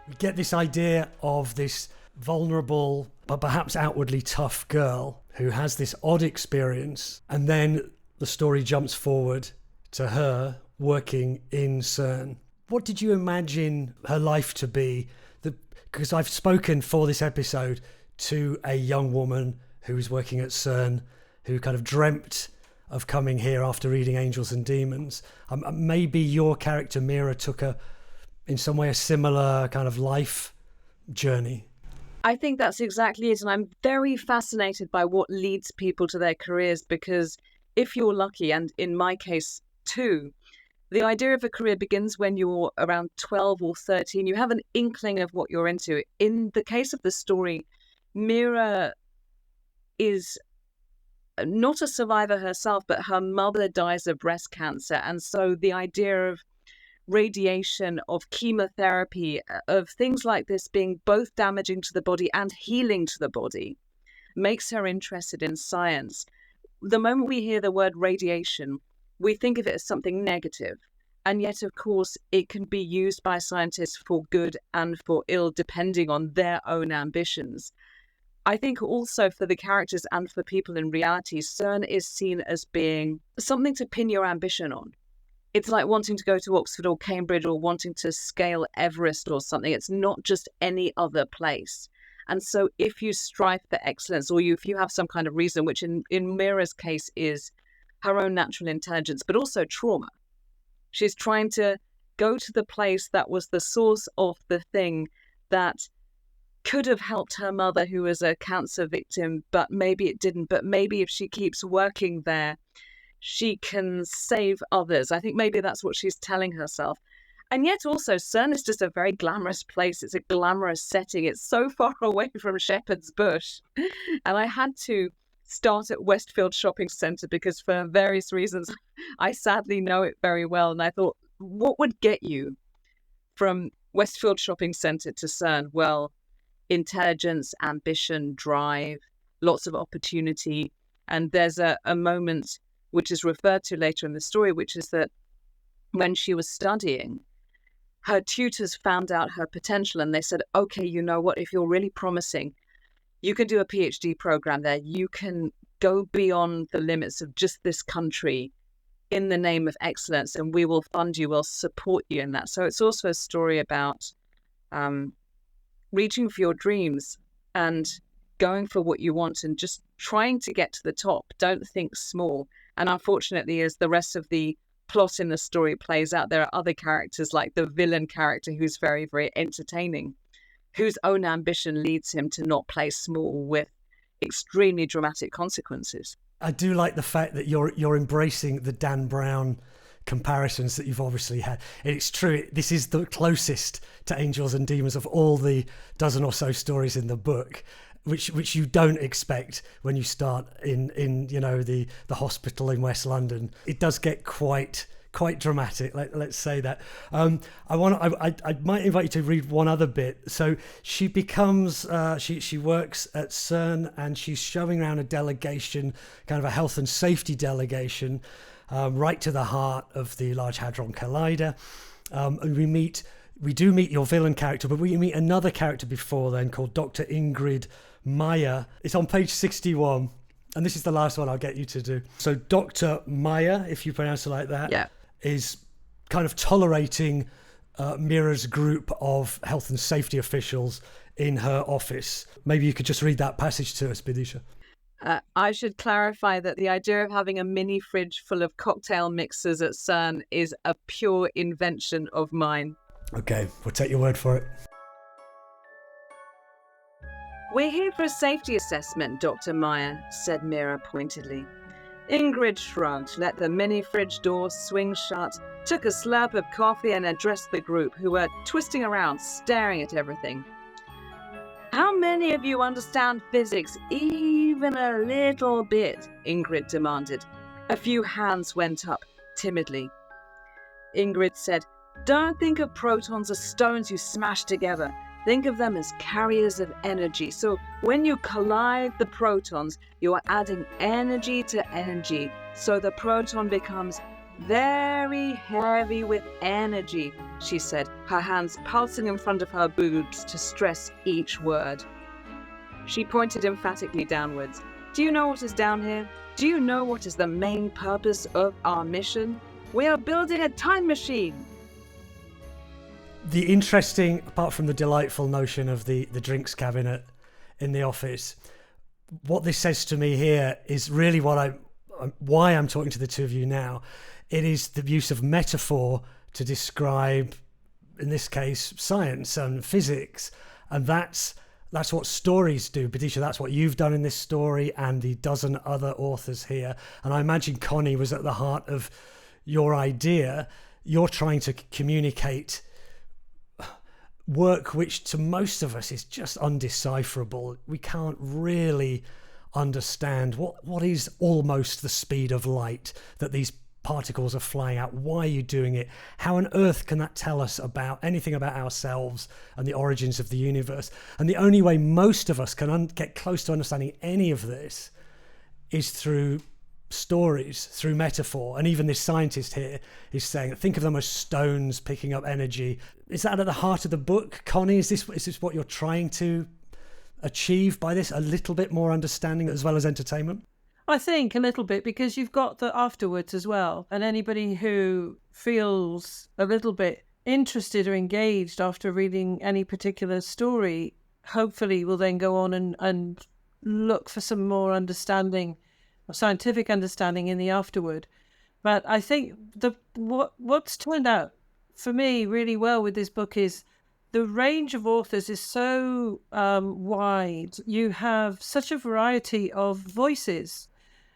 We get this idea of this vulnerable, but perhaps outwardly tough girl who has this odd experience, and then the story jumps forward to her working in CERN. What did you imagine her life to be? Because I've spoken for this episode to a young woman who was working at CERN, who kind of dreamt of coming here after reading Angels and Demons. Maybe your character, Mira, took in some way a similar kind of life journey. I think that's exactly it. And I'm very fascinated by what leads people to their careers, because if you're lucky, and in my case too, the idea of a career begins when you're around 12 or 13. You have an inkling of what you're into. In the case of the story, Mira is not a survivor herself, but her mother dies of breast cancer. And so the idea of radiation, of chemotherapy, of things like this being both damaging to the body and healing to the body makes her interested in science. The moment we hear the word radiation, we think of it as something negative. And yet, of course, it can be used by scientists for good and for ill, depending on their own ambitions. I think also for the characters and for people in reality, CERN is seen as being something to pin your ambition on. It's like wanting to go to Oxford or Cambridge or wanting to scale Everest or something. It's not just any other place. And so if you strive for excellence, or if you have some kind of reason, which in Mira's case is her own natural intelligence, but also trauma. She's trying to go to the place that was the source of the thing that could have helped her mother, who was a cancer victim, but maybe it didn't. But maybe if she keeps working there, she can save others. I think maybe that's what she's telling herself. And yet also, CERN is just a very glamorous place. It's a glamorous setting. It's so far away from Shepherd's Bush. And I had to start at Westfield Shopping Centre because for various reasons, I sadly know it very well. And I thought, what would get you from Westfield Shopping Centre to CERN? Well, intelligence, ambition, drive, lots of opportunity. And there's a moment which is referred to later in the story, which is that when she was studying, her tutors found out her potential and they said, okay, you know what, if you're really promising, you can do a PhD program there. You can go beyond the limits of just this country in the name of excellence, and we will fund you, we'll support you in that. So it's also a story about reaching for your dreams and going for what you want and just trying to get to the top. Don't think small. And unfortunately, as the rest of the plot in the story plays out, there are other characters like the villain character who's very, very entertaining, whose own ambition leads him to not play small with extremely dramatic consequences. I do like the fact that you're embracing the Dan Brown comparisons that you've obviously had. It's true, this is the closest to Angels and Demons of all the dozen or so stories in the book, which you don't expect when you start in you know the hospital in West London. It does get quite dramatic, let's say that. I might invite you to read one other bit. So she becomes she works at CERN and she's showing around a delegation, kind of a health and safety delegation, right to the heart of the Large Hadron Collider. And we do meet your villain character, but we meet another character before then called Dr. Ingrid Meyer. It's on page 61. and this is the last one I'll get you to do. So Dr. Maya, if you pronounce it like that, is kind of tolerating Mira's group of health and safety officials in her office. Maybe you could just read that passage to us, Bidisha. I should clarify that the idea of having a mini fridge full of cocktail mixers at CERN is a pure invention of mine. Okay, we'll take your word for it. We're here for a safety assessment, Dr. Meyer, said Mira pointedly. Ingrid shrugged, let the mini fridge door swing shut, took a slurp of coffee and addressed the group, who were twisting around, staring at everything. How many of you understand physics even a little bit? Ingrid demanded. A few hands went up, timidly. Ingrid said, don't think of protons as stones you smash together. Think of them as carriers of energy. So when you collide the protons, you are adding energy to energy. So the proton becomes very heavy with energy, she said, her hands pulsing in front of her boobs to stress each word. She pointed emphatically downwards. Do you know what is down here? Do you know what is the main purpose of our mission? We are building a time machine. The interesting, apart from the delightful notion of the drinks cabinet in the office, what this says to me here is really why I'm talking to the two of you now. It is the use of metaphor to describe, in this case, science and physics. And that's what stories do. Bidisha, that's what you've done in this story and the dozen other authors here. And I imagine Connie was at the heart of your idea. You're trying to communicate work which to most of us is just undecipherable. We can't really understand what is almost the speed of light that these particles are flying out. Why are you doing it? How on earth can that tell us about anything about ourselves and the origins of the universe? And the only way most of us can get close to understanding any of this is through stories, through metaphor. And even this scientist here is saying, think of them as stones picking up energy. Is that at the heart of the book, Connie? Is this what you're trying to achieve by this? A little bit more understanding as well as entertainment? I think a little bit, because you've got the afterwards as well. And anybody who feels a little bit interested or engaged after reading any particular story, hopefully will then go on and look for some more understanding, or scientific understanding in the afterward. But I think what's turned out for me really well with this book is the range of authors is so wide. You have such a variety of voices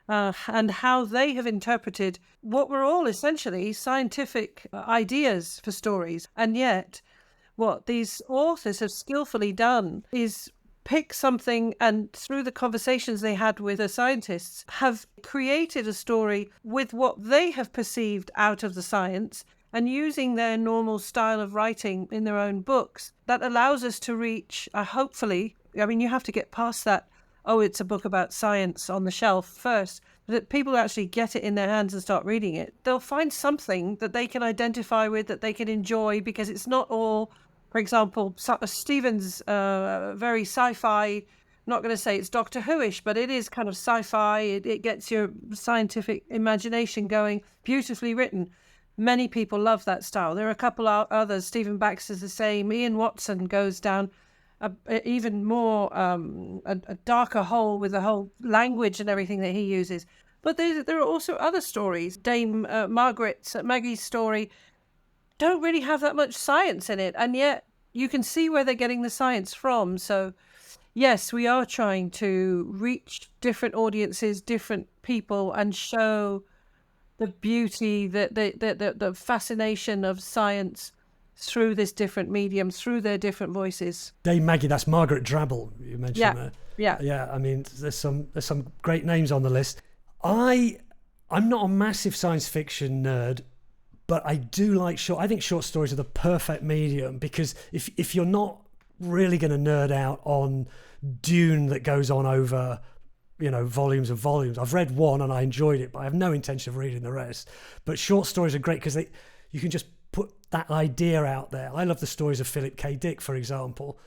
and how they have interpreted what were all essentially scientific ideas for stories. And yet what these authors have skillfully done is pick something, and through the conversations they had with the scientists, have created a story with what they have perceived out of the science, and using their normal style of writing in their own books. That allows us to reach, hopefully, I mean, you have to get past that, oh, it's a book about science on the shelf first, that people actually get it in their hands and start reading it. They'll find something that they can identify with, that they can enjoy, because it's not all, for example, Stephen's very sci-fi, not going to say it's Doctor Who-ish, but it is kind of sci-fi. It gets your scientific imagination going, beautifully written. Many people love that style. There are a couple of others. Stephen Baxter's the same. Ian Watson goes down even more a darker hole with the whole language and everything that he uses. But there are also other stories. Dame Maggie's story don't really have that much science in it, and yet you can see where they're getting the science from. So yes, we are trying to reach different audiences, different people, and show the beauty, the fascination of science through this different medium, through their different voices. Dame Maggie, that's Margaret Drabble you mentioned there. Yeah. I mean, there's some great names on the list. I'm not a massive science fiction nerd, but I do like I think short stories are the perfect medium, because if you're not really going to nerd out on Dune that goes on over, volumes and volumes. I've read one and I enjoyed it, but I have no intention of reading the rest. But short stories are great because you can just put that idea out there. I love the stories of Philip K. Dick, for example,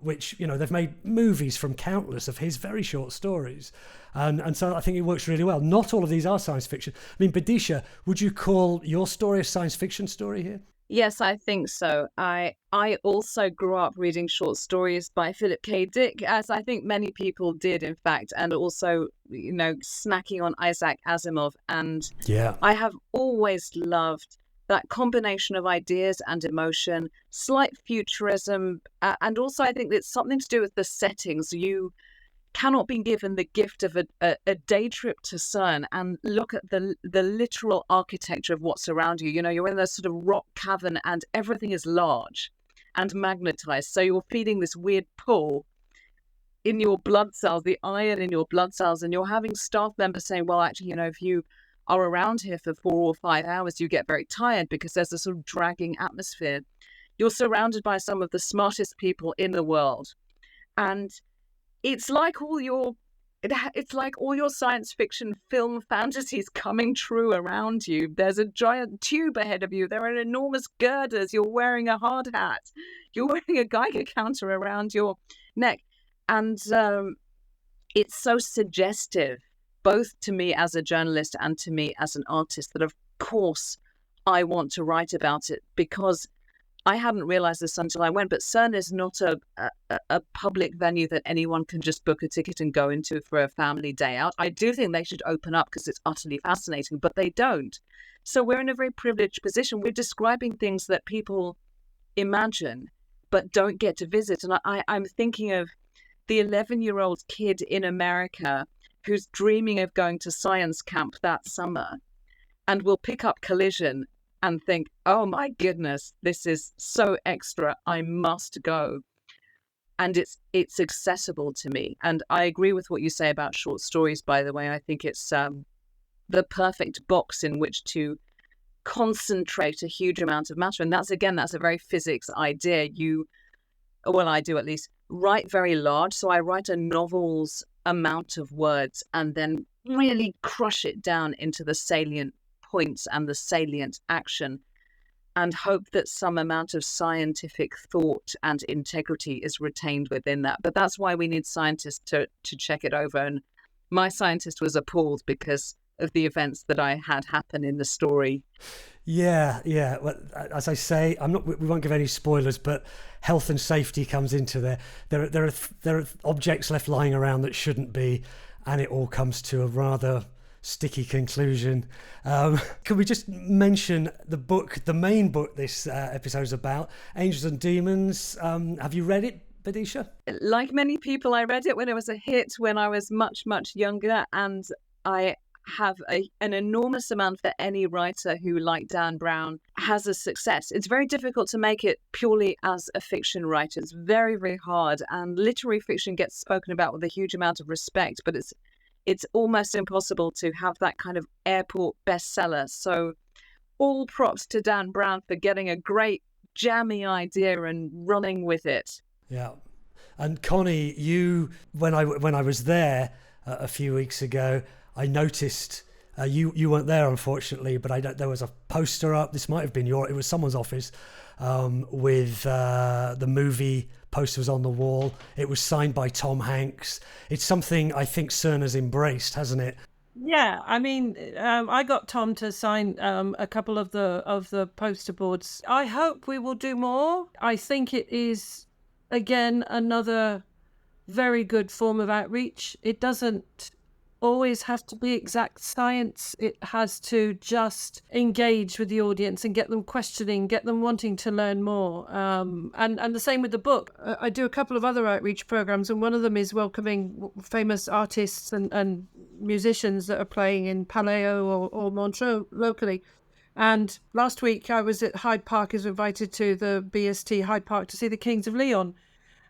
which, they've made movies from countless of his very short stories. And so I think it works really well. Not all of these are science fiction. I mean, Badisha, would you call your story a science fiction story here? Yes, I think so. I also grew up reading short stories by Philip K. Dick, as I think many people did, in fact, and also, snacking on Isaac Asimov. And yeah, I have always loved that combination of ideas and emotion, slight futurism, and also I think it's something to do with the settings. You cannot be given the gift of a day trip to CERN and look at the literal architecture of what's around you. You're in this sort of rock cavern and everything is large and magnetized. So you're feeling this weird pull in your blood cells, the iron in your blood cells, and you're having staff members saying, well, actually, if you are around here for 4 or 5 hours, you get very tired because there's a sort of dragging atmosphere. You're surrounded by some of the smartest people in the world. And it's like all your science fiction film fantasies coming true around you. There's a giant tube ahead of you. There are enormous girders. You're wearing a hard hat. You're wearing a Geiger counter around your neck. And it's so suggestive, both to me as a journalist and to me as an artist, that of course I want to write about it, because I hadn't realized this until I went, but CERN is not a public venue that anyone can just book a ticket and go into for a family day out. I do think they should open up because it's utterly fascinating, but they don't. So we're in a very privileged position. We're describing things that people imagine but don't get to visit. And I'm thinking of the 11-year-old kid in America who's dreaming of going to science camp that summer and will pick up Collision and think, oh my goodness, this is so extra, I must go. And it's accessible to me. And I agree with what you say about short stories, by the way. I think it's the perfect box in which to concentrate a huge amount of matter. And that's a very physics idea. I do at least, write very large. So I write a novel's amount of words and then really crush it down into the salient points and the salient action, and hope that some amount of scientific thought and integrity is retained within that. But that's why we need scientists to check it over. And my scientist was appalled because of the events that I had happen in the story. Yeah. Well, as I say, we won't give any spoilers, but health and safety comes into there. There are objects left lying around that shouldn't be, and it all comes to a rather sticky conclusion. Could we just mention the main book this episode is about, Angels and Demons? Have you read it, Badisha? Like many people, I read it when it was a hit when I was much, much younger, and I have an enormous amount for any writer who, like Dan Brown, has a success. It's very difficult to make it purely as a fiction writer. It's very, very hard, and literary fiction gets spoken about with a huge amount of respect, but it's almost impossible to have that kind of airport bestseller. So all props to Dan Brown for getting a great jammy idea and running with it. Yeah. And Connie, when I was there a few weeks ago, I noticed you weren't there, unfortunately, but there was a poster up. This might have been it was someone's office, with the movie posters on the wall. It was signed by Tom Hanks. It's something I think CERN has embraced, hasn't it? Yeah, I mean, I got Tom to sign a couple of the poster boards. I hope we will do more. I think it is, again, another very good form of outreach. It doesn't always have to be exact science. It has to just engage with the audience and get them questioning, get them wanting to learn more. And the same with the book. I do a couple of other outreach programs, and one of them is welcoming famous artists and musicians that are playing in Palais or Montreux locally. And last week I was at Hyde Park, as invited to the BST Hyde Park to see the Kings of Leon.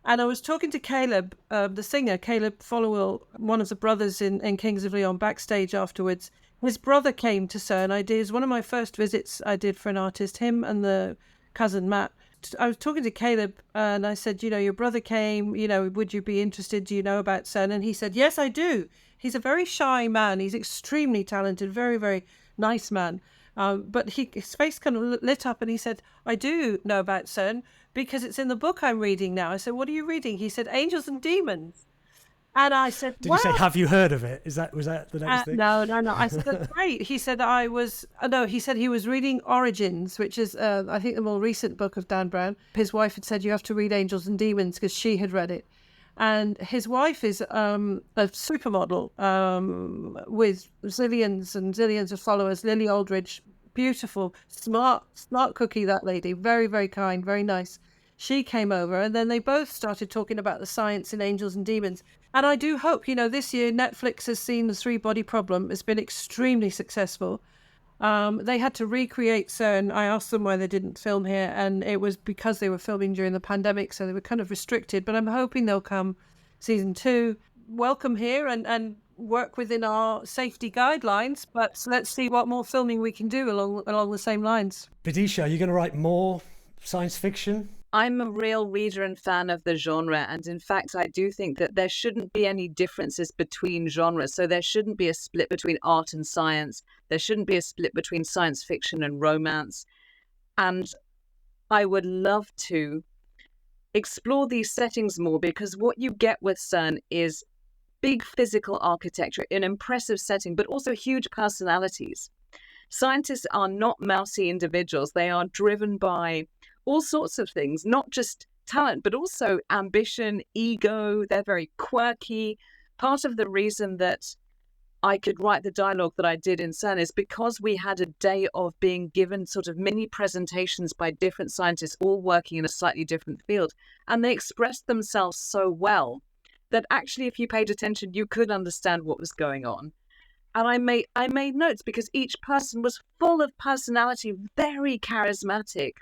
And I was talking to Caleb, the singer, Caleb Followill, one of the brothers in Kings of Leon, backstage afterwards. His brother came to CERN. It was one of my first visits I did for an artist, him and the cousin Matt. I was talking to Caleb and I said, your brother came, would you be interested? Do you know about CERN? And he said, yes, I do. He's a very shy man. He's extremely talented, very, very nice man. But his face kind of lit up and he said, I do know about CERN because it's in the book I'm reading now. I said, what are you reading? He said, Angels and Demons. And I said, Did you say, have you heard of it? Was that the next thing? No. I said, that's great. He said he said he was reading Origins, which is, I think, the more recent book of Dan Brown. His wife had said, you have to read Angels and Demons because she had read it. And his wife is a supermodel with zillions and zillions of followers, Lily Aldridge. Beautiful, smart cookie, that lady. Very, very kind, very nice. She came over and then they both started talking about the science in Angels and Demons. And I do hope, this year Netflix has seen the 3-body problem. It's been extremely successful. They had to recreate CERN. I asked them why they didn't film here, and it was because they were filming during the pandemic, so they were kind of restricted. But I'm hoping they'll come season 2, welcome here and work within our safety guidelines. But let's see what more filming we can do along the same lines. Vidisha, are you going to write more science fiction? I'm a real reader and fan of the genre, and in fact I do think that there shouldn't be any differences between genres. So there shouldn't be a split between art and science. There shouldn't be a split between science fiction and romance. And I would love to explore these settings more, because what you get with CERN is big physical architecture, an impressive setting, but also huge personalities. Scientists are not mousy individuals. They are driven by all sorts of things, not just talent, but also ambition, ego. They're very quirky. Part of the reason that I could write the dialogue that I did in CERN is because we had a day of being given sort of mini presentations by different scientists, all working in a slightly different field. And they expressed themselves so well that actually, if you paid attention, you could understand what was going on. And I made notes because each person was full of personality, very charismatic.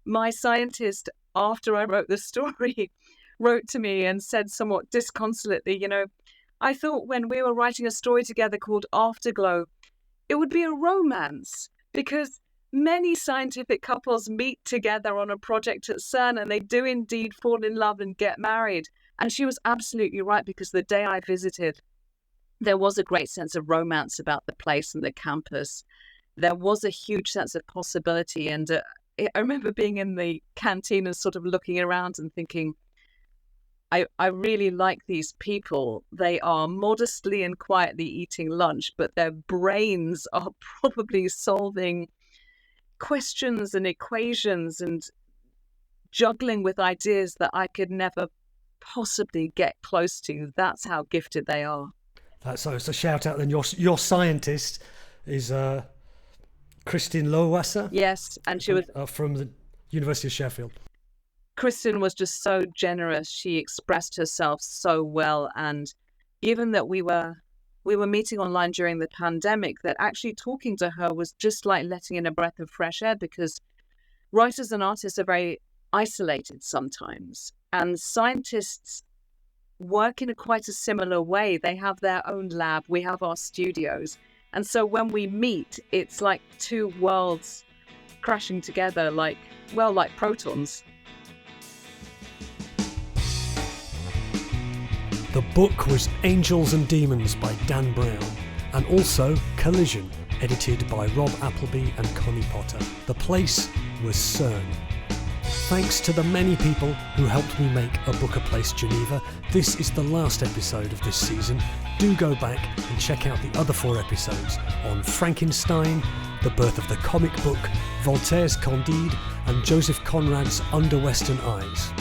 My scientist, after I wrote the story, wrote to me and said somewhat disconsolately, I thought when we were writing a story together called Afterglow, it would be a romance, because many scientific couples meet together on a project at CERN and they do indeed fall in love and get married. And she was absolutely right, because the day I visited, there was a great sense of romance about the place and the campus. There was a huge sense of possibility. And I remember being in the canteen and sort of looking around and thinking, I really like these people. They are modestly and quietly eating lunch, but their brains are probably solving questions and equations and juggling with ideas that I could never possibly get close to. That's how gifted they are. So it's a shout out then. Your scientist is Kristin Lowasser. Yes, and she was from the University of Sheffield. Kristin was just so generous. She expressed herself so well, and given that we were meeting online during the pandemic, that actually talking to her was just like letting in a breath of fresh air, because writers and artists are very isolated sometimes, and scientists work in quite a similar way. They have their own lab, we have our studios, and so when we meet, it's like two worlds crashing together like protons. The book was Angels and Demons by Dan Brown, and also Collision, edited by Rob Appleby and Connie Potter. The place was CERN. Thanks to the many people who helped me make A Book, A Place Geneva. This is the last episode of this season. Do go back and check out the other 4 episodes on Frankenstein, The Birth of the Comic Book, Voltaire's Candide, and Joseph Conrad's Under Western Eyes.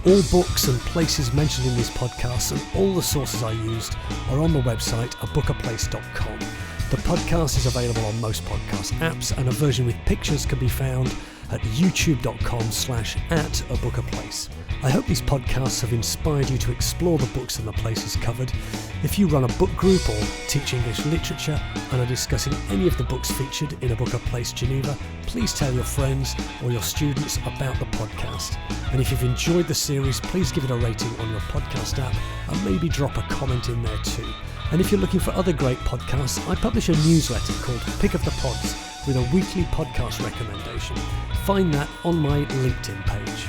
All books and places mentioned in these podcasts and all the sources I used are on the website abookaplace.com. The podcast is available on most podcast apps, and a version with pictures can be found at youtube.com/@abookaplace. I hope these podcasts have inspired you to explore the books and the places covered. If you run a book group or teach English literature and are discussing any of the books featured in A Book, A Place Geneva, please tell your friends or your students about the podcast. And if you've enjoyed the series, please give it a rating on your podcast app and maybe drop a comment in there too. And if you're looking for other great podcasts, I publish a newsletter called Pick of the Pods with a weekly podcast recommendation. Find that on my LinkedIn page.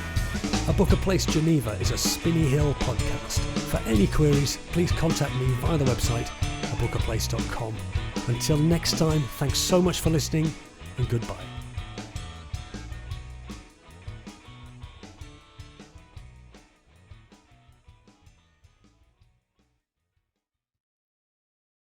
A Book, A Place Geneva is a Spinny Hill podcast. For any queries, please contact me via the website abookaplace.com. Until next time, thanks so much for listening, and goodbye.